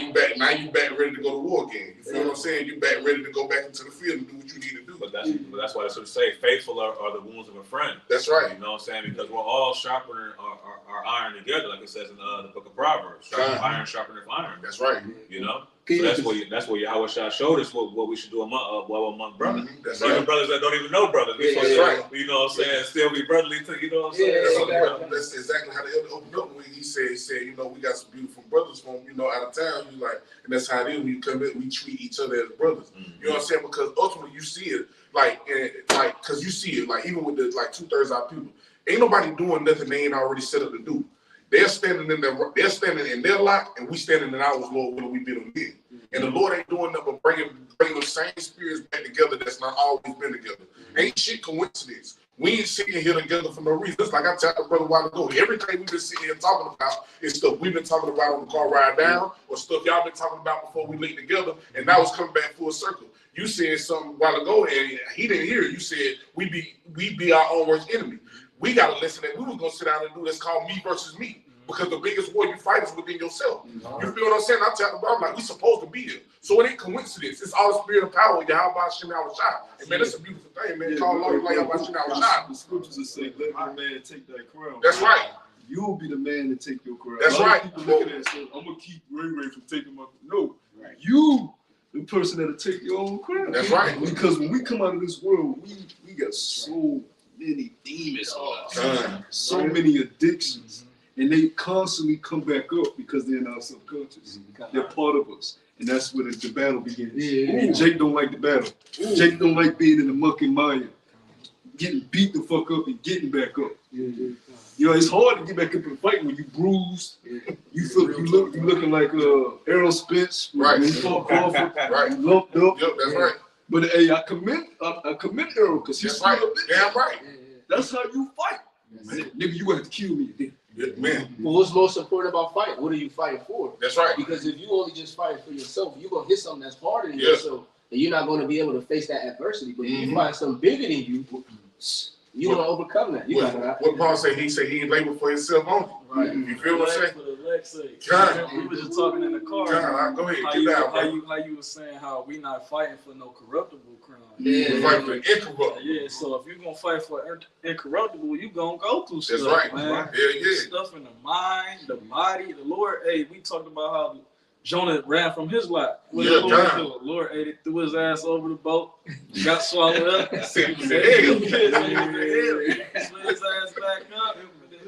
ready to go to war again. You feel what I'm saying? You back ready to go back into the field and do what you need to do. But that's why I sort of say faithful are the wounds of a friend. That's right. You know what I'm saying? Because we're all sharpening our iron together, like it says in the book of Proverbs. Iron sharpeneth iron. That's right. You know? So that's what Yahweh Shah showed us what we should do among brothers. That's even right. brothers that don't even know brothers. That's right. You know what I'm saying? Still be brotherly to, you know what I'm saying? That's exactly how the elder opened up when he said, you know, we got some beautiful brothers from, you know, out of town. You like, and that's how it is when you come in, we treat each other as brothers. You know what I'm saying? Because ultimately you see it, because you see it, like even with the 2/3 of our people, ain't nobody doing nothing they ain't already set up to do. They're standing in their lot, and we standing in ours, Lord, whether we be them in. And the Lord ain't doing nothing but bringing the same spirits back together that's not always been together. Ain't shit coincidence. We ain't sitting here together for no reason. Just like I told the brother a while ago, everything we've been sitting here talking about is stuff we've been talking about on the car ride down, or stuff y'all been talking about before we linked together, and now it's coming back full circle. You said something a while ago, and he didn't hear it. You said we be our own worst enemy. We got a lesson that we was gonna sit down and do that's called me versus me. Because the biggest war you fight is within yourself. You feel what I'm saying? I'm like, we supposed to be here. So it ain't coincidence. It's all the spirit of power. Yahweh Shem Shah. And man, that's a beautiful thing, man. Call Lord like Yahweh Shem Shah. The scriptures will say, let my man take that crown. That's right. You'll be the man to take your crown. That's right. People look at that and say, I'm going to keep Ray from taking my. No. Right. You, the person that'll take your own crown. That's right. Because when we come out of this world, we got so many demons on us. So many addictions. And they constantly come back up because they're in our subconscious. They're part of us. And that's where the battle begins. And Jake don't like the battle. Jake don't like being in the muck and mire. Getting beat the fuck up and getting back up. You know, it's hard to get back up in the fight when you bruised. You looking like Errol Spence. Right. You lumped up. Yep, that's right. But hey, I commend Errol because he's right. Damn right. That's how you fight. Nigga, you have to kill me. Man. But what's most important about fighting? What are you fighting for? That's right. Because if you only just fight for yourself, you're gonna hit something that's harder than yourself, and you're not gonna be able to face that adversity. But if you find something bigger than you, you're gonna overcome that. What Paul said, he said he ain't labor for himself only. Right. You feel what I'm saying? For the leg's sake. God. We were just talking in the car. God, go ahead. How you were saying how we not fighting for no corruptible crown. We're fighting for incorruptible. Yeah, so if you're gonna fight for incorruptible, you gonna go through stuff. That's right, man. Yeah. Stuff in the mind, the body, the Lord. Hey, we talked about how Jonah ran from his lot. What did the Lord ate it, threw his ass over the boat, got swallowed up. Slid his ass back up.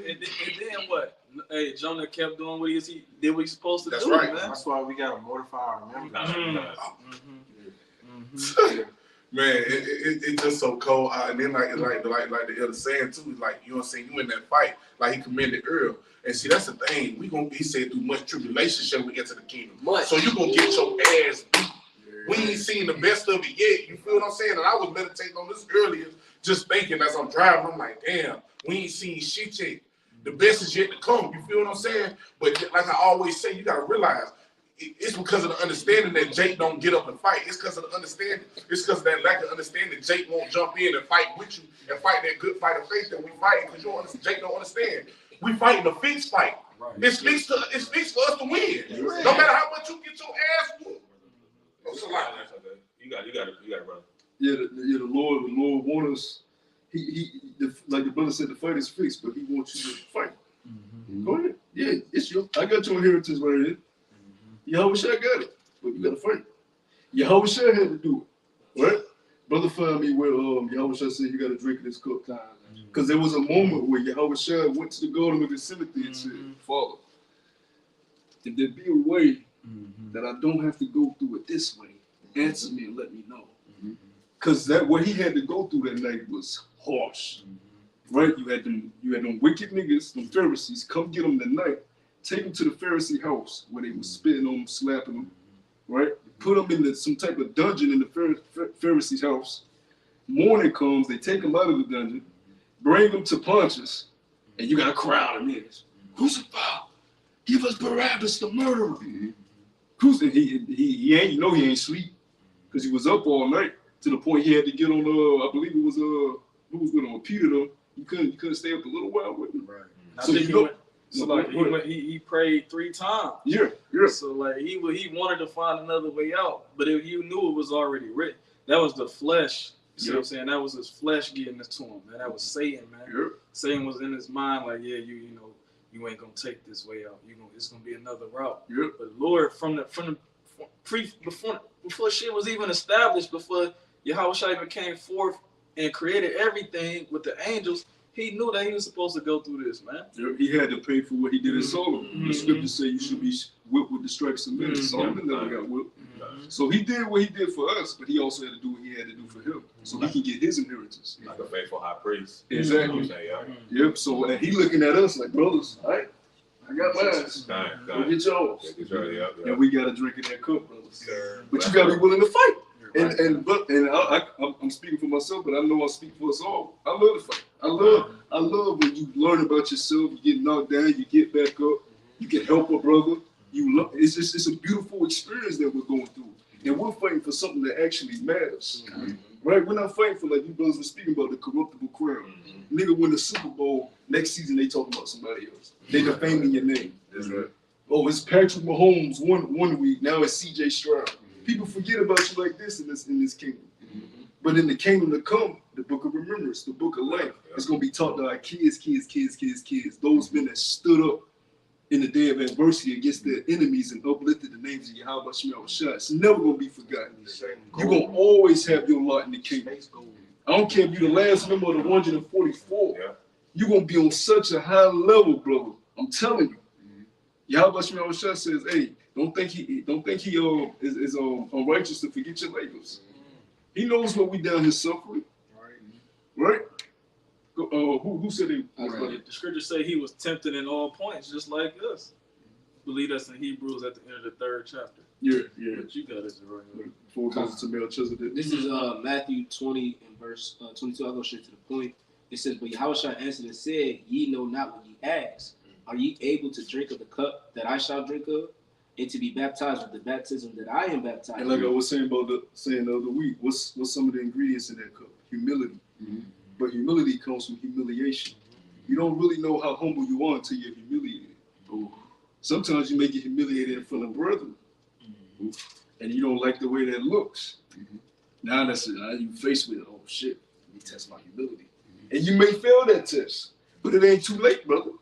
And then what? Hey, hey, Jonah kept doing what he did what he's supposed to That's do, right. man. That's why we gotta mortify our members. Man, it's just so cold. And then like the other saying too, is like, you know what I'm saying, you in that fight, like he commended Earl. And see, that's the thing. He said through much tribulation shall we enter the kingdom. So you gonna get your ass beat. We ain't seen the best of it yet. You feel what I'm saying? And I was meditating on this earlier, just thinking as I'm driving, I'm like, damn, we ain't seen shit yet. The best is yet to come. You feel what I'm saying? But like I always say, you gotta realize, it's because of the understanding that Jake don't get up and fight. It's because of the understanding. It's because of that lack of understanding. Jake won't jump in and fight with you and fight that good fight of faith that we fight, because Jake don't understand. We fighting a fixed fight. Right. It's fixed for us to win. Right. No matter how much you get your ass whooped. It's a lot. You got it, brother. Yeah, the Lord wants us. Like the brother said, the fight is fixed, but He wants you to fight. Mm-hmm. Go ahead. Yeah, it's your. I got your inheritance right here. Yahweh Shai got it, but you gotta fight. Yahweh Shai had to do it, right? Brother found me where Yahweh Shai said you gotta drink in this cup. Because there was a moment where Yahweh Shai went to the Garden of Gethsemane and said, Father, if there be a way that I don't have to go through it this way, answer me and let me know. Because that what he had to go through that night was harsh, right? You had them wicked niggas, them Pharisees, come get them that night, take them to the Pharisee house where they was spitting on them, slapping them, right? Put them in some type of dungeon in the Pharisee's house. Morning comes, they take them out of the dungeon, bring them to Pontius, and you got a crowd of niggas. Crucify! Give us Barabbas the murderer. He ain't sleep because he was up all night to the point he had to get on. I believe it was who was with him? Peter though. You couldn't stay up a little while with him. Right. So he prayed 3 times. Yeah. So like he wanted to find another way out, but he knew it was already written. That was the flesh. You see what I'm saying? That was his flesh getting this to him, man. That was Satan, man. Yep. Satan was in his mind like, yeah, you ain't gonna take this way out. It's gonna be another route. Yep. But Lord, before shit was even established, before Yahweh Shai even came forth and created everything with the angels, he knew that he was supposed to go through this, man. Yep. He had to pay for what he did in Solomon. The scriptures say you should be whipped with the stripes of men. Solomon never got whipped. So he did what he did for us, but he also had to do what he had to do for him, so he can get his inheritance. Like a faithful high priest. Exactly. Yep. So and he looking at us like, brothers, all right, I got mine. Go get yours. And we got to drink in that cup, brothers. But you got to be willing to fight. I'm speaking for myself, but I know I speak for us all. I love the fight. I love when you learn about yourself. You get knocked down, you get back up. You can help a brother. It's a beautiful experience that we're going through, and we're fighting for something that actually matters, right? We're not fighting for, like you brothers were speaking about, the corruptible crown. Nigga win the Super Bowl, next season they talking about somebody else. They defaming your name. That's right. Oh, it's Patrick Mahomes one week. Now it's C.J. Stroud. People forget about you like this in this kingdom. But in the kingdom to come, the book of remembrance, the book of life, it's gonna be taught to our kids. Those men that stood up in the day of adversity against their enemies and uplifted the names of Yahweh Shai. It's never gonna be forgotten. You're gonna always have your lot in the kingdom. I don't care if you're the last member of the 144. You're gonna be on such a high level, brother. I'm telling you. Yahweh Shai says, "Hey, don't think he is unrighteous to forget your labors. He knows what we down here suffering, right? Who said it? The scriptures say he was tempted in all points, just like us. Believe that's in Hebrews at the end of the 3rd chapter. Yeah. But you got it right. Before it goes to Melchizedek. This is Matthew 20 and verse 22. I'll go straight to the point. It says, "But Yahweh Shai answered and said, Ye know not what ye ask. Are ye able to drink of the cup that I shall drink of, and to be baptized with the baptism that I am baptized?" And like I was saying the other week, what's some of the ingredients in that cup? Humility. But humility comes from humiliation. You don't really know how humble you are until you're humiliated. Sometimes you may get humiliated in front of brethren, and you don't like the way that looks. Now that's it. You faced with, oh shit, let me test my humility. And you may fail that test, but it ain't too late, brother.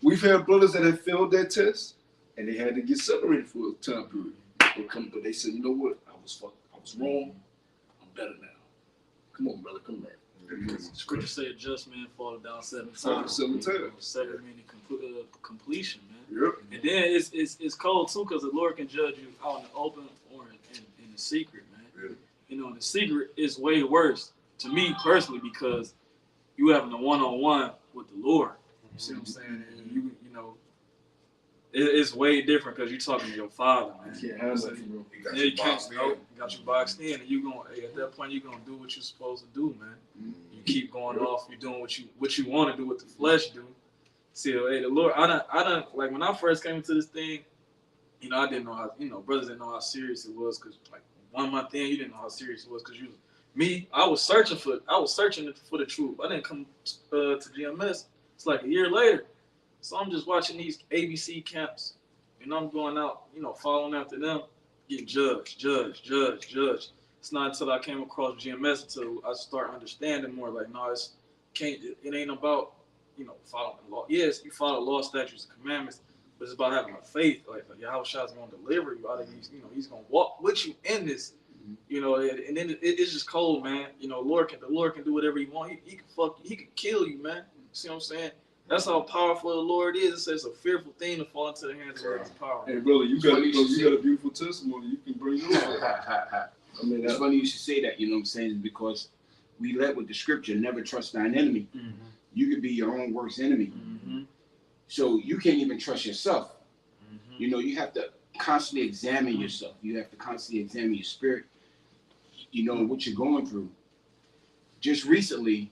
We've had brothers that have failed that test, and they had to get separated for a time period. But they said, you know what? I was wrong. I'm better now. Come on, brother, come back. Scripture say a just man fall down 7 Fall times. 7 times. 7 meaning completion, man. Yep. And then it's cold too, because the Lord can judge you out in the open or in the secret, man. Yeah. You know, in the secret is way worse to me personally, because you having a one-on-one with the Lord. You see what I'm saying? And you know, it's way different because you're talking to your Father, man. You can't have nothing, bro. got Yeah, you you can't. boxed in. You got you boxed in, and you gonna at that point you're gonna do what you're supposed to do, man. You keep going off. You're doing what you want to do, what the flesh do. See, hey, the Lord, I done like when I first came into this thing, you know, I didn't know how, you know, brothers didn't know how serious it was, because like 1 month in, you didn't know how serious it was, because I was searching for the truth. I didn't come to GMS. It's like a year later, so I'm just watching these ABC camps, and I'm going out, you know, following after them, getting judged. It's not until I came across GMS until I start understanding more. Like, no, it ain't about, you know, following the law. Yes, you follow law, statutes, and commandments, but it's about having a faith. Like Yahweh is going to deliver you out of these. You know, He's going to walk with you in this. You know, and then it's just cold, man. You know, the Lord can do whatever He wants. He can fuck you. He can kill you, man. You see what I'm saying? That's how powerful the Lord is. It says it's a fearful thing to fall into the hands of His power. Hey, brother, you got a beautiful testimony. You can bring yours. I mean, it's funny you should say that, you know what I'm saying, because we led with the scripture, never trust thine enemy. Mm-hmm. You could be your own worst enemy. Mm-hmm. So you can't even trust yourself. Mm-hmm. You know, you have to constantly examine yourself. You have to constantly examine your spirit, you know, what you're going through. Just recently,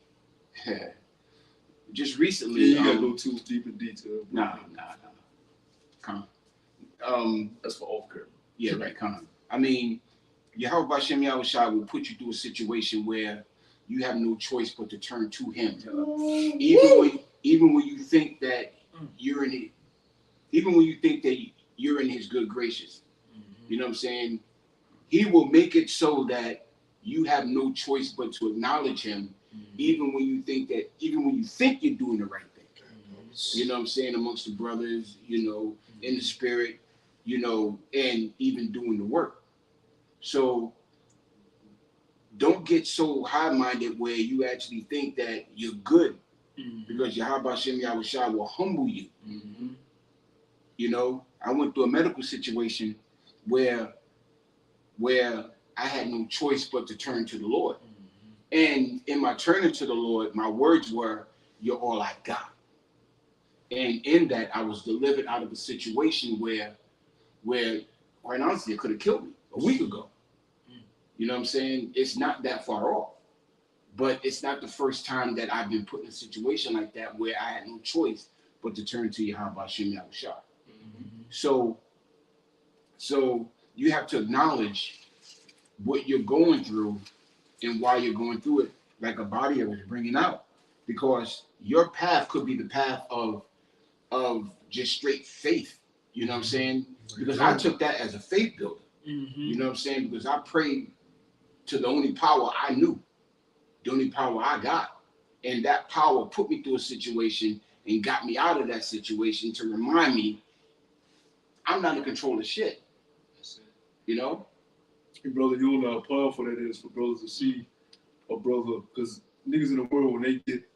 You ain't got to go too deep in detail. Nah. Come. That's for off camera. Yeah, right, come. I mean, Yahweh Bashem Yahushua will put you through a situation where you have no choice but to turn to Him. Even when you think that you're in it, even when you think that you're in His good graces, you know what I'm saying? He will make it so that you have no choice but to acknowledge Him, even when you think you're doing the right thing. You know what I'm saying? Amongst the brothers, you know, in the spirit, you know, and even doing the work. So don't get so high-minded where you actually think that you're good, because Yahweh Hashem Yahushua will humble you. You know, I went through a medical situation where I had no choice but to turn to the Lord. And in my turning to the Lord, my words were, "You're all I got." And in that, I was delivered out of a situation where quite honestly, it could have killed me a week ago. You know what I'm saying? It's not that far off. But it's not the first time that I've been put in a situation like that where I had no choice but to turn to Yahweh Hashem Yahushua. So you have to acknowledge what you're going through and why you're going through it, like a body was bringing out. Because your path could be the path of just straight faith. You know what I'm saying? Because I took that as a faith builder. You know what I'm saying? Because I prayed to the only power I knew, the only power I got. And that power put me through a situation and got me out of that situation to remind me I'm not in control of shit. You know? Hey, brother, you know how powerful that is for brothers to see a brother, because niggas in the world, when they get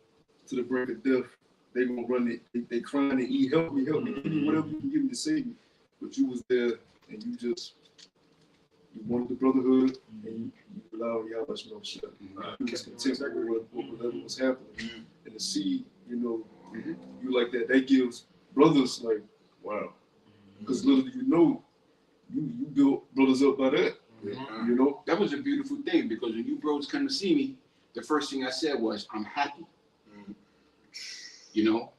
to the brink of death, they gonna run it. They crying and eat, help me, give me whatever you can give me to save me. But you was there and you wanted the brotherhood, and you relied on Yahweh Shemel. You was content with whatever was happening. And to see, you know, you like that, that gives brothers like, wow. Because little do you know, you built brothers up by that. You know? That was a beautiful thing, because when you bros come to see me, the first thing I said was, I'm happy. You know?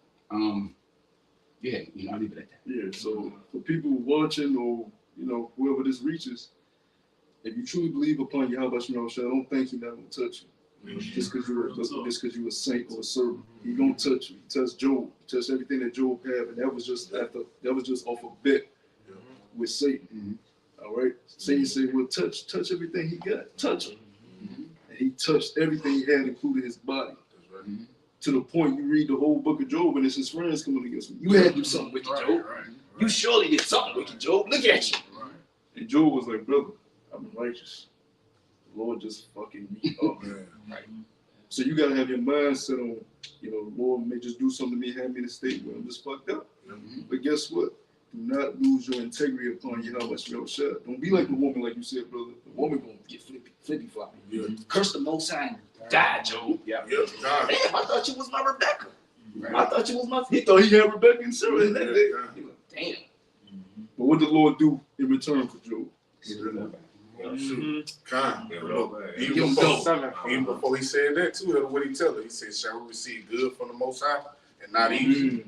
Yeah, you know, I'll leave it at that. Yeah, so for people watching, or, you know, whoever this reaches, if you truly believe upon Yahweh Shemel, I don't think He's not going to touch you. Just because you're a saint or a servant. He gonna touch you. He touched Job. He touched everything that Job had, and that was just off a bet with Satan. All right, Satan said, "Well, touch everything he got. Touch him." And he touched everything he had, including his body. To the point you read the whole book of Job, and it's his friends coming against him. You had to do something wicked, Job. You surely did something wicked, Job. Look at you. And Job was like, "Brother, I'm righteous. The Lord just fucking me up." So you gotta have your mind set on, you know, the Lord may just do something to me, have me in a state where I'm just fucked up. But guess what? Do not lose your integrity upon you how much your shut. Don't be like the woman, like you said, brother. The woman gonna get flippy floppy. Yeah. Curse the Most High and die, Job. Yeah, God. Damn, I thought you was my Rebecca. I thought you was my. He thought he had Rebecca and Sarah in that day. God. He was, damn. But what did the Lord do in return for Job? God. Yeah, bro. Even before he said that too, what he tell her? He said, "Shall we receive good from the Most High and not evil?"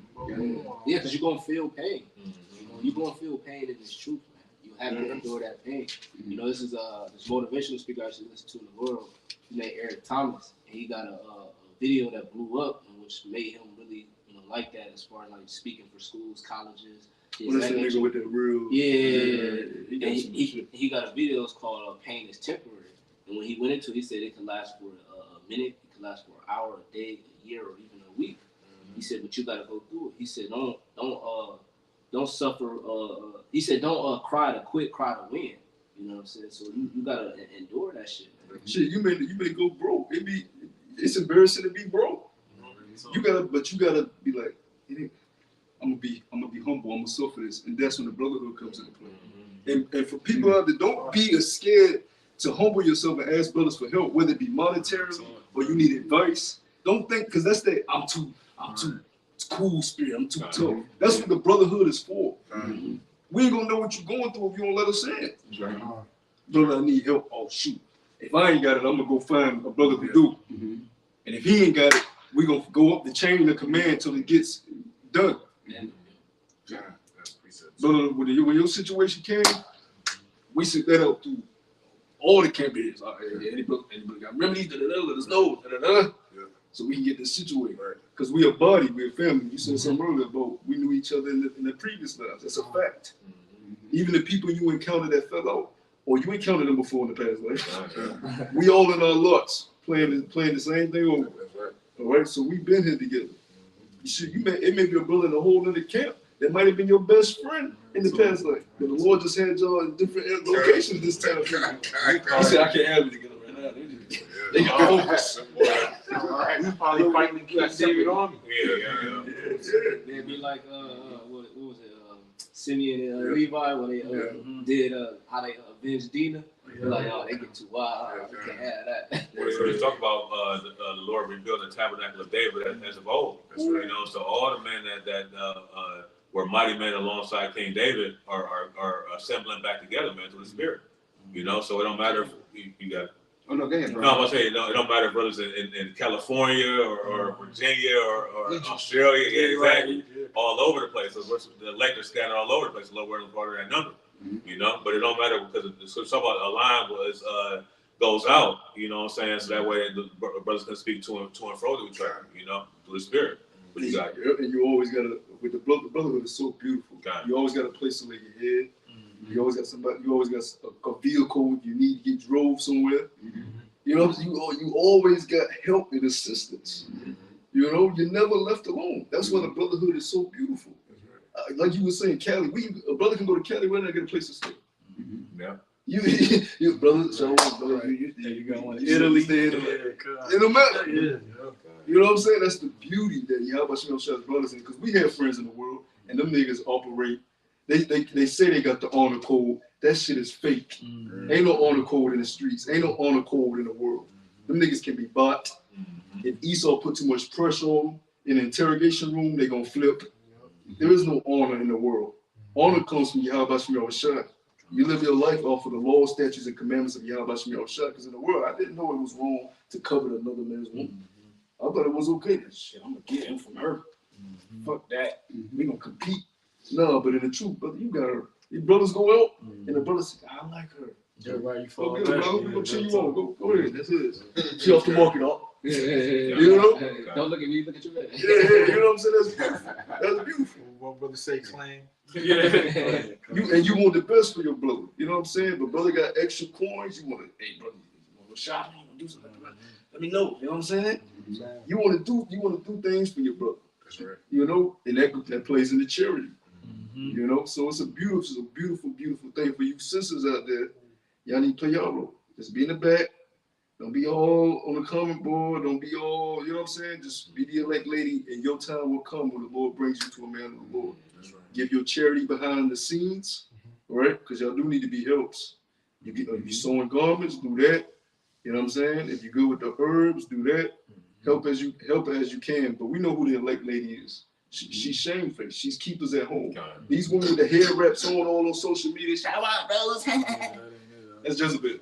Yeah, because you're gonna feel pain. You know, you're gonna feel pain in this truth, man. You have to endure that pain. You know, this is this motivational speaker I should listen to in the world. His name Eric Thomas, and he got a video that blew up, and which made him really, you know, like that as far as like speaking for schools, colleges. Well, that's a nigga with that real. Yeah, He got some shit. he got a video. It's called "Pain Is Temporary," and when he went into it, he said it could last for a minute, it could last for an hour, a day, a year, or even a week. He said, but you gotta go through it. He said, don't suffer. He said, don't cry to quit, cry to win. You know what I'm saying? So you gotta endure that shit. Man. Shit, you may go broke. It's embarrassing to be broke. You gotta be like, I'm gonna be humble. I'm gonna suffer this, and that's when the brotherhood comes into play. And for people out there, don't be scared to humble yourself and ask brothers for help, whether it be monetarily or you need advice. Don't think because that's that I'm too cool spirit. I'm too tough. That's what the brotherhood is for. We ain't gonna know what you're going through if you don't let us in. Brother, I need help. Oh shoot! If I ain't got it, I'm gonna go find a brother to do. And if he ain't got it, we gonna go up the chain of command till it gets done. Brother, when your situation came, we set that up through all the campaigns. Anybody got remedies? Let us know. So we can get this situated. Because we a body, we a family. You said something earlier about we knew each other in the previous lives. That's a fact. Even the people you encountered that fell out, or you encountered them before in the past life. We all in our lots playing the same thing over. All right, so we've been here together. It may be a brother in a whole other camp that might have been your best friend in the past life. But the Lord just had y'all in different locations this time. I said I can't have it together right now. They got focus. He's probably fighting against David Army. They'd be like, what was it? Simeon and Levi when they did how they avenged Dinah. Like, oh, they get too wild. We can't have that. So they talk about the Lord rebuilt the tabernacle of David as of old. You know, so all the men that were mighty men alongside King David are assembling back together, man, through the Spirit. You know, so it don't matter if you got. Oh no, go ahead, bro. No, I'm gonna say it don't matter if brothers in California or Virginia or Australia, exactly, all over the place. So the Lakers scattered all over the place. Low word part of that number, you know. But it don't matter because something about a line goes out, you know what I'm saying. So that way the brothers can speak to and fro to each other, you know, through the Spirit. But you got, and you always gotta with the brotherhood is so beautiful. You always got a place to lay your head. You always got somebody. You always got a vehicle. You need to get drove somewhere. You know, you always got help and assistance. You know, you're never left alone. That's why the brotherhood is so beautiful. Like you were saying, Cali, a brother can go to Cali right now and get a place to stay. Yeah. You brother, so brother, you got one. Italy, it don't matter. You know what I'm saying? That's the beauty that Yahweh Shem's brothers in, because we have friends in the world, and them niggas operate. They say they got the honor code. That shit is fake. Ain't no honor code in the streets. Ain't no honor code in the world. Them niggas can be bought. If Esau put too much pressure on them in the interrogation room, they gonna flip. There is no honor in the world. Honor comes from Yahweh Shem's. You live your life off of the law, statutes, and commandments of Yahweh Shem's. Because in the world, I didn't know it was wrong to covet another man's woman. I thought it was okay. Shit, I'm gonna get him from her. Fuck that. We gonna compete. No, but in the truth, brother, you got her. Your brothers go out, and the brother say, I like her. Everybody Go get her, brother. We gonna cheer you on. Go ahead. That's his. She off the market, up. You know? Don't look at me, look at your man. You know what I'm saying? That's beautiful. That's beautiful. What brother say, claim? You want the best for your brother. You know what I'm saying? But brother got extra coins. You want to, hey brother, you want to go shopping? You want to do something? Let me know. You know what I'm saying? You want to do things for your brother. That's right. You know, and that plays in the charity. You know, so it's a beautiful, beautiful thing for you sisters out there. Y'all need to play y'all role. Just be in the back, Don't be all on the comment board. Don't be all, you know what I'm saying? Just be the elect lady, and your time will come when the Lord brings you to a man of the Lord. That's right. Give your charity behind the scenes, right? Because y'all do need to be helps. You get, if you sewing garments, do that. You know what I'm saying? If you good with the herbs, do that. Help as you can. But we know who the elect lady is. She's shamefaced. She's keepers at home. These women with the hair wraps on social media. Shout out, fellas. That's Jezebel.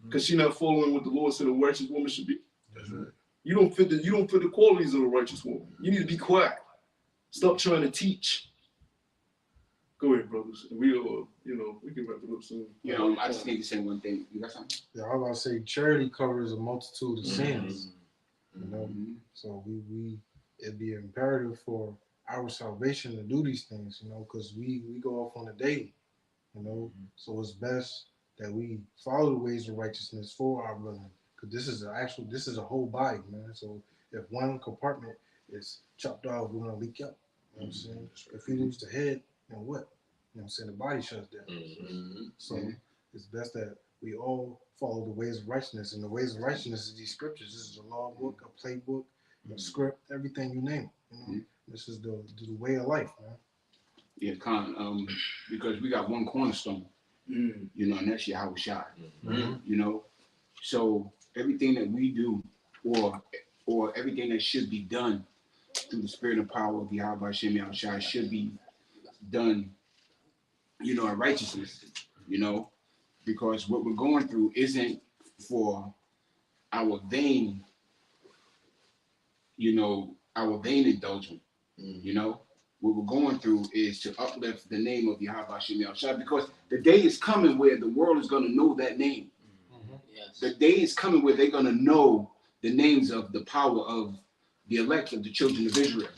Because she's not following what the Lord said a righteous woman should be. That's right. You don't fit the qualities of a righteous woman. You need to be quiet. Stop trying to teach. Go ahead, brothers. We can wrap it up soon. I just need to say one thing. You got something? Yeah, I was about to say charity covers a multitude of sins. You know, so we it'd be imperative for our salvation to do these things, you know, because we go off on a daily, you know. So it's best that we follow the ways of righteousness for our brethren, because this is a whole body, man. So if one compartment is chopped off, we're gonna leak out. You know what I'm saying? If we lose the head, then what? You know what I'm saying? The body shuts down. So it's best that we all follow the ways of righteousness, and the ways of righteousness is these scriptures. This is a law book, a playbook, a script, everything you name it. You know, this is the way of life, man. Yeah, because we got one cornerstone, you know, and that's Yahweh Shai. You know, so everything that we do, or everything that should be done through the spirit and power of Yahweh Shai should be done, you know, in righteousness, you know, because what we're going through isn't for our vain, indulgence, you know. What we're going through is to uplift the name of Yahweh Shai, because the day is coming where the world is going to know that name. Yes. The day is coming where they're going to know the names of the power of the elect of the children of Israel.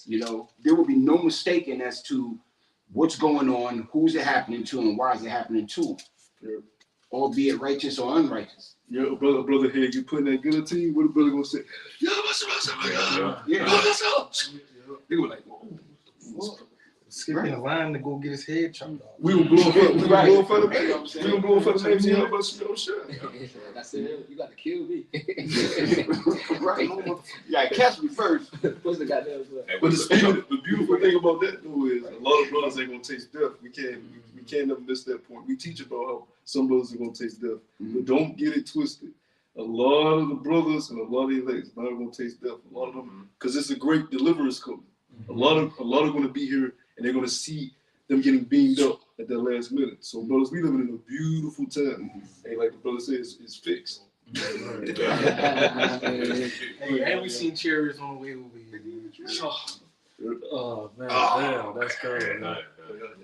You know, there will be no mistaking as to what's going on, who's it happening to, and why is it happening to, albeit righteous or unrighteous. Yeah, brother here, you putting that guillotine, what the brother gonna say? Yeah, what's up? They were like, whoa. Skipping the line to go get his head chopped off. We gonna blow up the name. We gonna blow up the name. That's it. You got to kill me. Right. You gotta catch me first. What's the goddamn play? But the beautiful thing about that though is a lot of brothers ain't gonna taste death. We can't never miss that point. We teach about how some brothers are gonna taste death, but don't get it twisted. A lot of the brothers and a lot of the elects not gonna taste death. A lot of them, because it's a great deliverance coming. A lot are gonna be here, and they're gonna see them getting beamed up at that last minute. So brothers, we living in a beautiful time. And like the brother says, it's fixed. And we seen chariots on the way over here. Oh man, damn, that's crazy.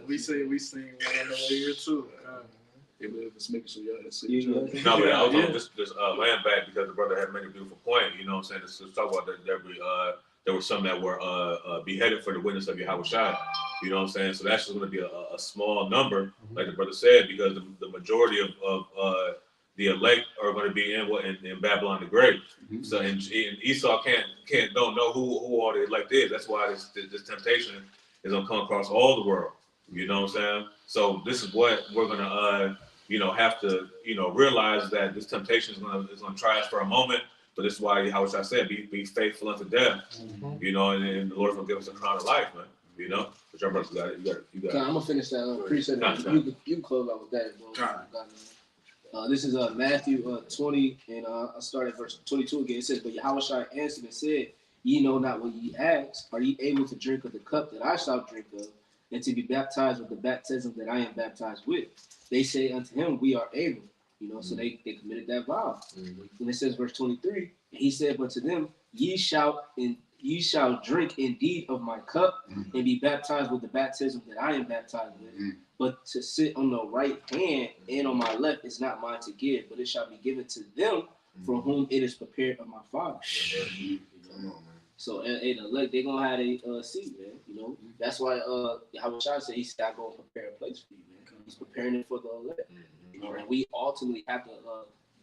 We seen one on the way here too. Yeah, man, just making sure y'all had safe Yeah. No, but I was gonna just land back because the brother had made a beautiful point. You know what I'm saying? Let's talk about that. There were some that were beheaded for the witness of Yahweh Shai. You know what I'm saying? So that's just going to be a small number, like the brother said, because the majority of the elect are going to be in Babylon the Great. So and Esau don't know who all the elect is. That's why this temptation is going to come across all the world. You know what I'm saying? So this is what we're going to have to realize, that this temptation is going to try us for a moment. But this is why Yahweh Shai said, be faithful unto death. You know, and the Lord will give us a crown of life, man. You know, but your brothers got it. You got it. I'm gonna finish that. Appreciate it. You can close out with that, bro. This is Matthew 20, and I started verse 22 again. It says, "But Yahweh Shai answered and said, Ye know not what ye ask. Are ye able to drink of the cup that I shall drink of, and to be baptized with the baptism that I am baptized with? They say unto him, We are able." You know, so they committed that vow. And it says, verse 23, and he said unto them, Ye shall drink indeed of my cup, and be baptized with the baptism that I am baptized with. But to sit on the right hand and on my left is not mine to give, but it shall be given to them for whom it is prepared of my Father. So look, they're gonna have a seat, man. You know, that's why Yahweh Shai said, he said, I go and prepare a place for you, man. He's preparing it for the elect. You know, and we ultimately have to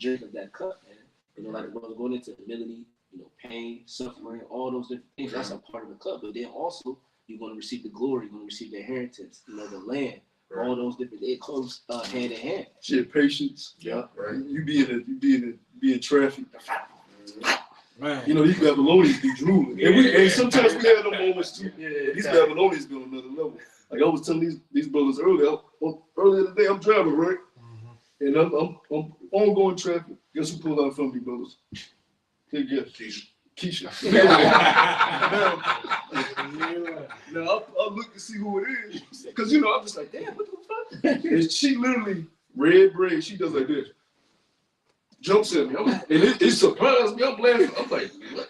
drink of that cup, man. You know, like we're going into humility, you know, pain, suffering, all those different things. That's a part of the cup. But then also, you're going to receive the glory. You're going to receive the inheritance, you know, the land, All those different, it comes hand in hand. Shit, patience. Yeah, right. You be in traffic. Man. You know, these Babylonians be drooling. And sometimes we have them moments too. Yeah, These Babylonians be on another level. Like I was telling these brothers earlier today, I'm driving, right? And I'm ongoing traffic. Guess who pulled out from me, brothers? Take a guess. Keisha. Now I look to see who it is. Because, you know, I'm just like, damn, what the fuck? And she literally, red braid, she does like this. Jumps at me. And it surprised me. I'm laughing. I'm like, what?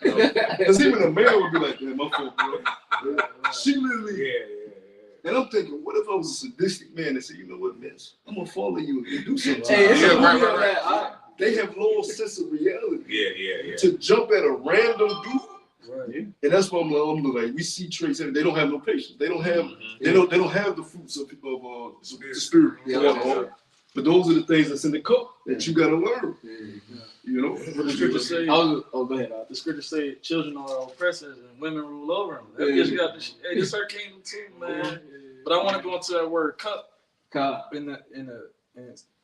Because even a man would be like, man, my fault, bro. She literally, and I'm thinking, what if I was a sadistic man and said, you know what, bitch, I'm going to follow you and do something. Hey, it's a right, movie right, on right. that. They have lost sense of reality. Yeah. To jump at a random dude. Right. And that's why I'm like, we see traits and they don't have no patience. They don't have they don't have the fruits of the spirit. Yeah. But those are the things that's in the cup that you gotta learn. You know? But the scripture say, Go ahead. the scripture say children are oppressors and women rule over them. That bitch got this. Hey, this her kingdom too, man. But I want to go into that word cup. In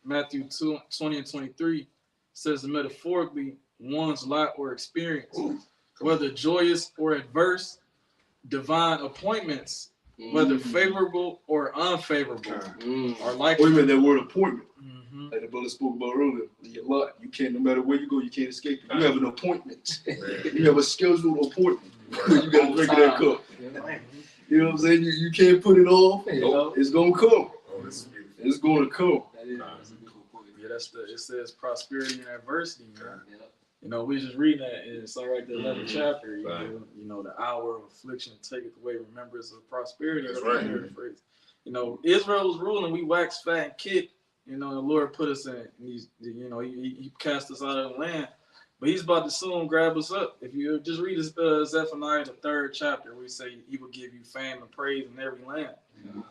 Matthew 2:20 and 23 says metaphorically one's lot or experience, whether joyous or adverse, divine appointments, whether favorable or unfavorable, are like. Wait a minute, that word appointment. Like the brother spoke about earlier, your lot, you can't, no matter where you go, you can't escape it. You have an appointment. You have a scheduled appointment where you gotta drink that cup. You know what I'm saying? You can't put it off. It's gonna come. It's gonna come. Yeah, it says prosperity and adversity, man. You know, we just reading that in Sirach the 11th chapter. You know, the hour of affliction taketh away remembrance of prosperity. That's right. You know, Israel was ruling. We waxed fat and kicked. You know, the Lord put us in. He's, you know, he cast us out of the land, but He's about to soon grab us up. If you just read Zephaniah the 3rd chapter, we say He will give you fame and praise in every land.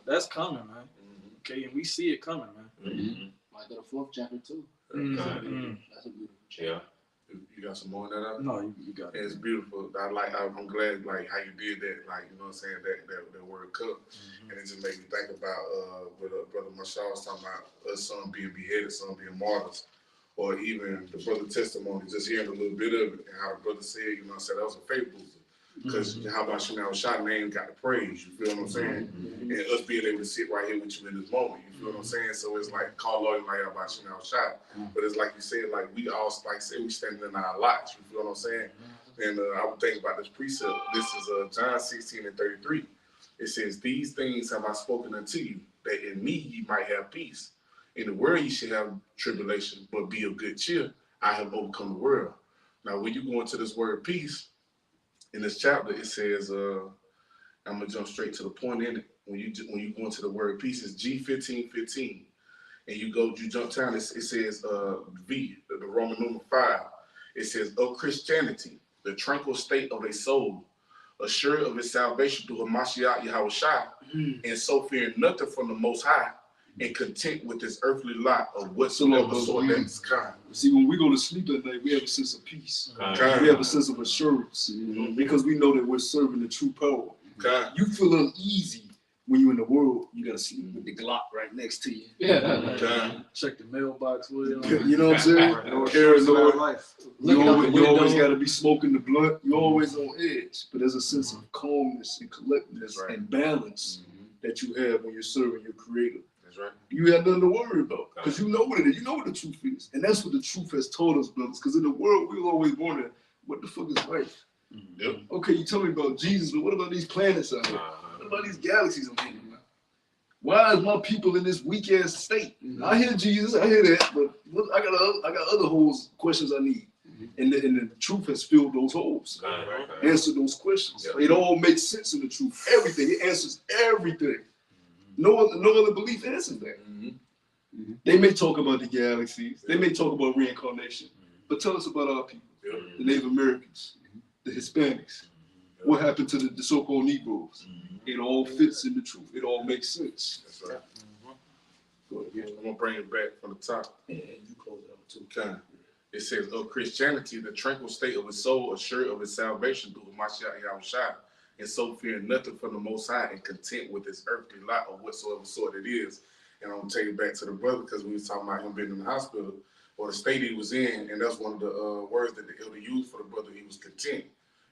That's coming, man. Okay, and we see it coming, man. Might go to 4th chapter too. That's a beautiful chapter. Yeah. You got some more on that? No, you got it. It's beautiful. I'm glad like how you did that. Like, you know what I'm saying, that word cup. And it just made me think about what Brother Marshall was talking about, us some being beheaded, some being martyrs, or even the brother testimony, just hearing a little bit of it and how the brother said, you know what I'm saying, that was a faith booster. Because how about you now, shot name got the praise, you feel what I'm saying? And us being able to sit right here with you in this moment, you feel what I'm saying? So it's like, call Lord, like how about you now, shot. But it's like you said, like we all, like say, we standing in our lots, you feel what I'm saying? And I would think about this precept. This is John 16 and 33. It says, these things have I spoken unto you, that in me ye might have peace. In the world ye should have tribulation, but be of good cheer. I have overcome the world. Now, when you go into this word peace, in this chapter, it says, I'm gonna jump straight to the point in it. When you go into the word peace, it's G15:15, and you jump down. It says V, the Roman numeral 5. It says of Christianity, the tranquil state of a soul, assured of its salvation through Hamashiach Yahushua, and so fearing nothing from the Most High, and content with this earthly lot of whatsoever sort that is kind. See, when we go to sleep at night, we have a sense of peace. We have a sense of assurance because we know that we're serving the true power. You feel uneasy when you're in the world. You got to sleep with the Glock right next to you. Check the mailbox with You know what I'm saying? You always got to be smoking the blunt. You're always on edge. But there's a sense of calmness and collectedness and balance that you have when you're serving your Creator. Right. You have nothing to worry about because you know what it is. You know what the truth is. And that's what the truth has taught us, brothers. Because in the world, we always wonder, what the fuck is life? Okay, you tell me about Jesus, but what about these planets out here? What about these galaxies I'm thinking about? Why is my people in this weak-ass state? I hear Jesus, I hear that, but I got other holes, questions I need. And the truth has filled those holes. Answer those questions. It all makes sense in the truth. Everything. It answers everything. No other belief answers that. They may talk about the galaxies. They may talk about reincarnation. But tell us about our people, the Native Americans, the Hispanics. What happened to the so-called Negroes? It all fits in the truth. It all makes sense. That's right. Go ahead. I'm going to bring it back from the top. And you close it up too. Okay. It says, of Christianity, the tranquil state of his soul, assured of his salvation through Hamashiach Yahushua, and so fearing nothing from the Most High and content with his earthly lot or whatsoever sort it is. And I'm gonna take it back to the brother because we was talking about him being in the hospital or the state he was in, and that's one of the words that the elder used for the brother. He was content.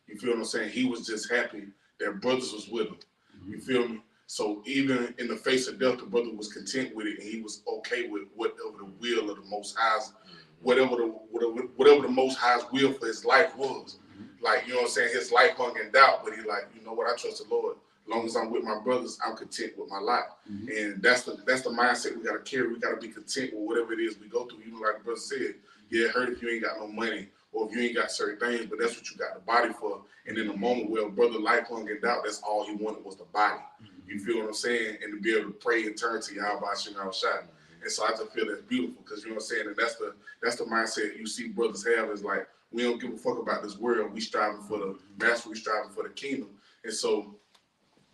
You feel what I'm saying? He was just happy that brothers was with him. You feel me? So even in the face of death, the brother was content with it, and he was okay with whatever the will of the Most High's, whatever the Most High's will for his life was. Like, you know what I'm saying? His life hung in doubt, but he like, you know what? I trust the Lord. As long as I'm with my brothers, I'm content with my life. And that's the mindset we gotta carry. We gotta be content with whatever it is we go through. Even like the brother said, yeah, it hurt if you ain't got no money or if you ain't got certain things, but that's what you got the body for. And in the moment where a brother life hung in doubt, that's all he wanted was the body. You feel what I'm saying? And to be able to pray and turn to Yahweh Shem Shai. And so I just feel that's beautiful because you know what I'm saying? And that's the mindset you see brothers have is like, we don't give a fuck about this world. We striving for the master, we striving for the kingdom. And so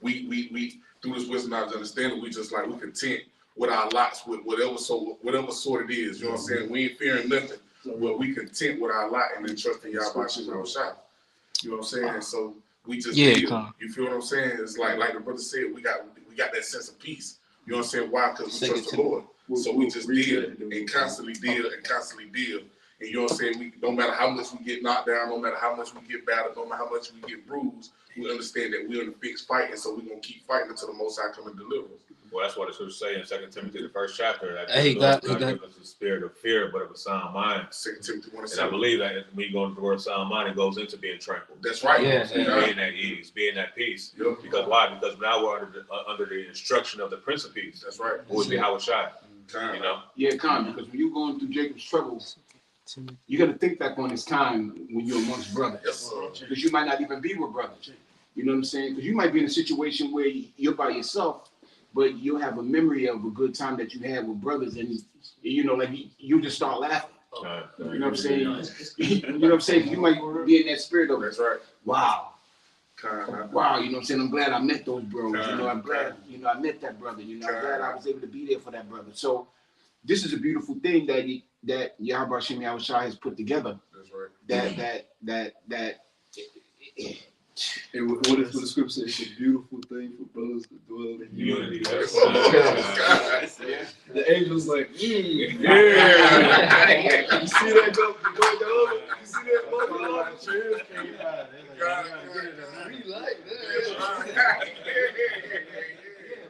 we through this wisdom, knowledge, understanding, we just like we content with our lots, with whatever sort it is. You know what I'm saying? We ain't fearing nothing, but we content with our lot and then trusting Yahweh Shem Shai. You know what I'm saying? So we just deal. You feel what I'm saying? It's like the brother said, we got that sense of peace. You know what I'm saying? Why? Because we trust the Lord. So we just deal and constantly deal and constantly deal. And you know what I'm saying? No matter how much we get knocked down, no matter how much we get battered, no matter how much we get bruised, we understand that we're in a fixed fight, and so we're gonna keep fighting until the Most High come and deliver us. Well, that's what it should say in 2 Timothy, the first chapter. That He not got give us a spirit of fear, but of a sound mind. 2 Timothy 1 And I believe that when you go into the word sound mind, it goes into being tranquil. That's right. Being at ease, being at peace. Yep. Because why? Because now we're under the instruction of the Prince of Peace. That's right. Who would be Yahweh Shai. You know? Yeah, Con, because when you're going through Jacob's troubles, you got to think back on this time when you're amongst brothers. Yes, sir. Because you might not even be with brothers. You know what I'm saying? Because you might be in a situation where you're by yourself, but you'll have a memory of a good time that you had with brothers, and you know, like you just start laughing. You know what I'm saying? You know what I'm saying? You might be in that spirit of, That's right. wow. Wow, you know what I'm saying? I'm glad I met those bros. You know, I'm glad, you know, I met that brother. You know, I'm glad I was able to be there for that brother. So this is a beautiful thing that Yahweh Shem Shai has put together. That's right. That And what if the scripture says it's a beautiful thing for brothers to dwell in Unity. The angel's like, yeah. You see that go? You see that go? we like that.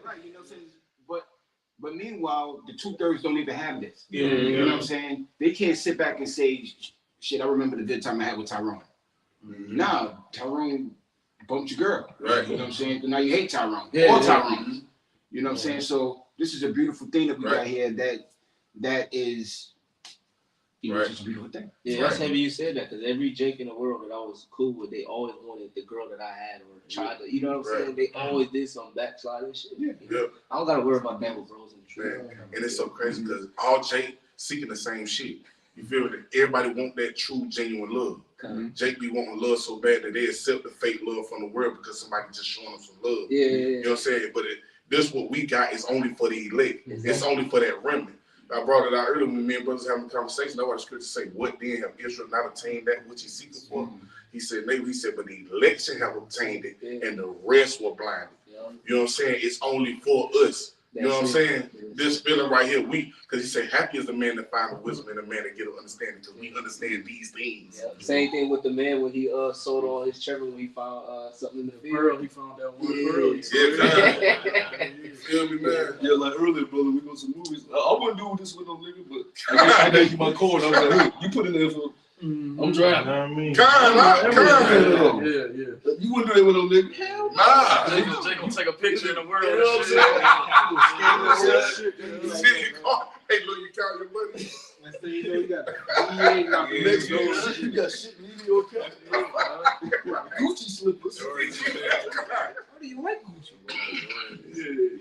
Right, you know what I'm saying? But meanwhile, the 2/3 don't even have this. You know what I'm saying? They can't sit back and say, shit, I remember the good time I had with Tyrone. Nah, Tyrone bumped your girl. Right. You know what I'm saying? Now you hate Tyrone. Yeah, Or Tyrone. You know what I'm saying? So this is a beautiful thing that we got here that is, you know, Right. it's just a beautiful thing. Yeah, that's heavy you said that, because every Jake in the world that I was cool with, they always wanted the girl that I had or tried to, you know what I'm saying? They always did some backslide and shit. Yeah. Yep. I don't gotta worry about that with bros in the truth. Man. And it's so crazy because all Jake seeking the same shit. You feel me? Everybody want that true, genuine love. Jake be wanting love so bad that they accept the fake love from the world because somebody just showing them some love. Yeah. You know what I'm saying? But this what we got is only for the elect. It's only for that remnant. I brought it out earlier when me and brothers having a conversation. I want the scripture to say, what then have Israel not obtained that which he's seeking for? He said, maybe he said, but the election have obtained it and the rest were blinded. You know what I'm saying? It's only for us. You know what I'm saying? This feeling right here, because he said, happy is the man that find the wisdom and the man that get an understanding, because we understand these things. Yeah. Same thing with the man when he sold all his treasure when he found something in the field. Pearl, he found that one pearl. You feel me, man? Yeah, like earlier, brother, we go to movies. I wouldn't do this with no nigga, but I gave you my code. I was like, hey, you put it there for. I'm driving. Yeah. You wouldn't do that with no nigga. Nah. Jake gonna take a picture in the world. You know what I'm saying? Hey, look, you count your money. Next thing you know, you got Next door, you got shit in your car. Gucci slippers. How do you like Gucci?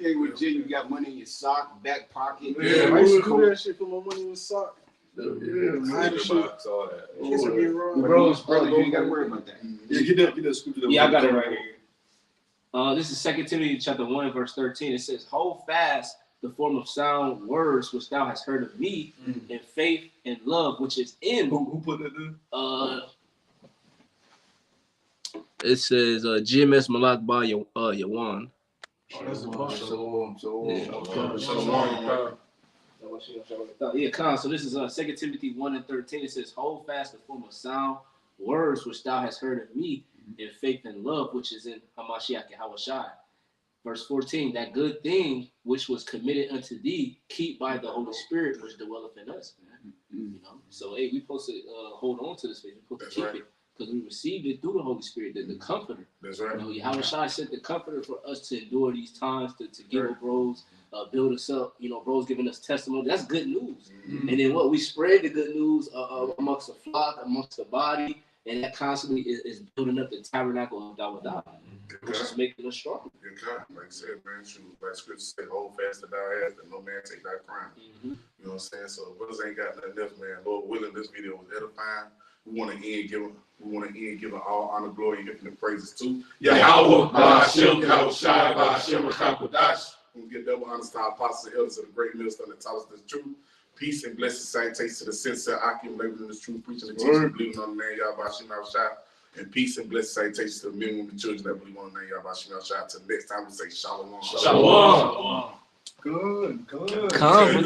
Yeah, with Jay, you got money in your sock, back pocket. Yeah, I used to do that shit for my money in sock. Yeah, All that. Bros, you ain't gotta worry about that. Yeah, get that scripture. Yeah, I got it right here. This is 2 Timothy chapter 1, verse 13. It says, hold fast the form of sound words which thou hast heard of me in faith and love, which is in. Who put that there? It says GMS Malak Ba Yawan. That's the book. Yeah, Con. So this is 2 Timothy 1:13. It says, "Hold fast the form of sound words which thou hast heard of me in faith and love, which is in Hamashiach Yahushua." Verse 14, "That good thing which was committed unto thee, keep by the Holy Spirit which dwelleth in us." Man. You know, so hey, we supposed to hold on to this faith. We supposed to keep it because we received it through the Holy Spirit, the Comforter. That's right. You know, Yahushua sent the Comforter for us to endure these times, to give up bros, build us up. You know, bros giving us testimony. That's good news. And then what we spread the good news amongst the flock, amongst the body, and that constantly is building up the tabernacle of Dawadah, which is making us strong. Good God, like I said, man, shoot, like scripture said, hold fast to thy ass, that no man take thy crown. You know what I'm saying? So brothers ain't got nothing else, man. Lord willing, this video was edifying. We want to end giving all honor, glory, and infinite praises to Yahweh, Ba'ashem, Yahushua, Ba'ashem, Rakakodash. We get double honors to our apostles and elders of the great millstone that taught us this truth. Peace and blessed salutations to the sincere Akim laboring in this truth, preaching and teaching, believing on the name Yahweh Ba'ashem Yahushua. And peace and blessed salutations to the men, women, and children that believe on the name Yahweh Ba'ashem Yahushua. Till next time, we say shalom. Shalom. Good. Come.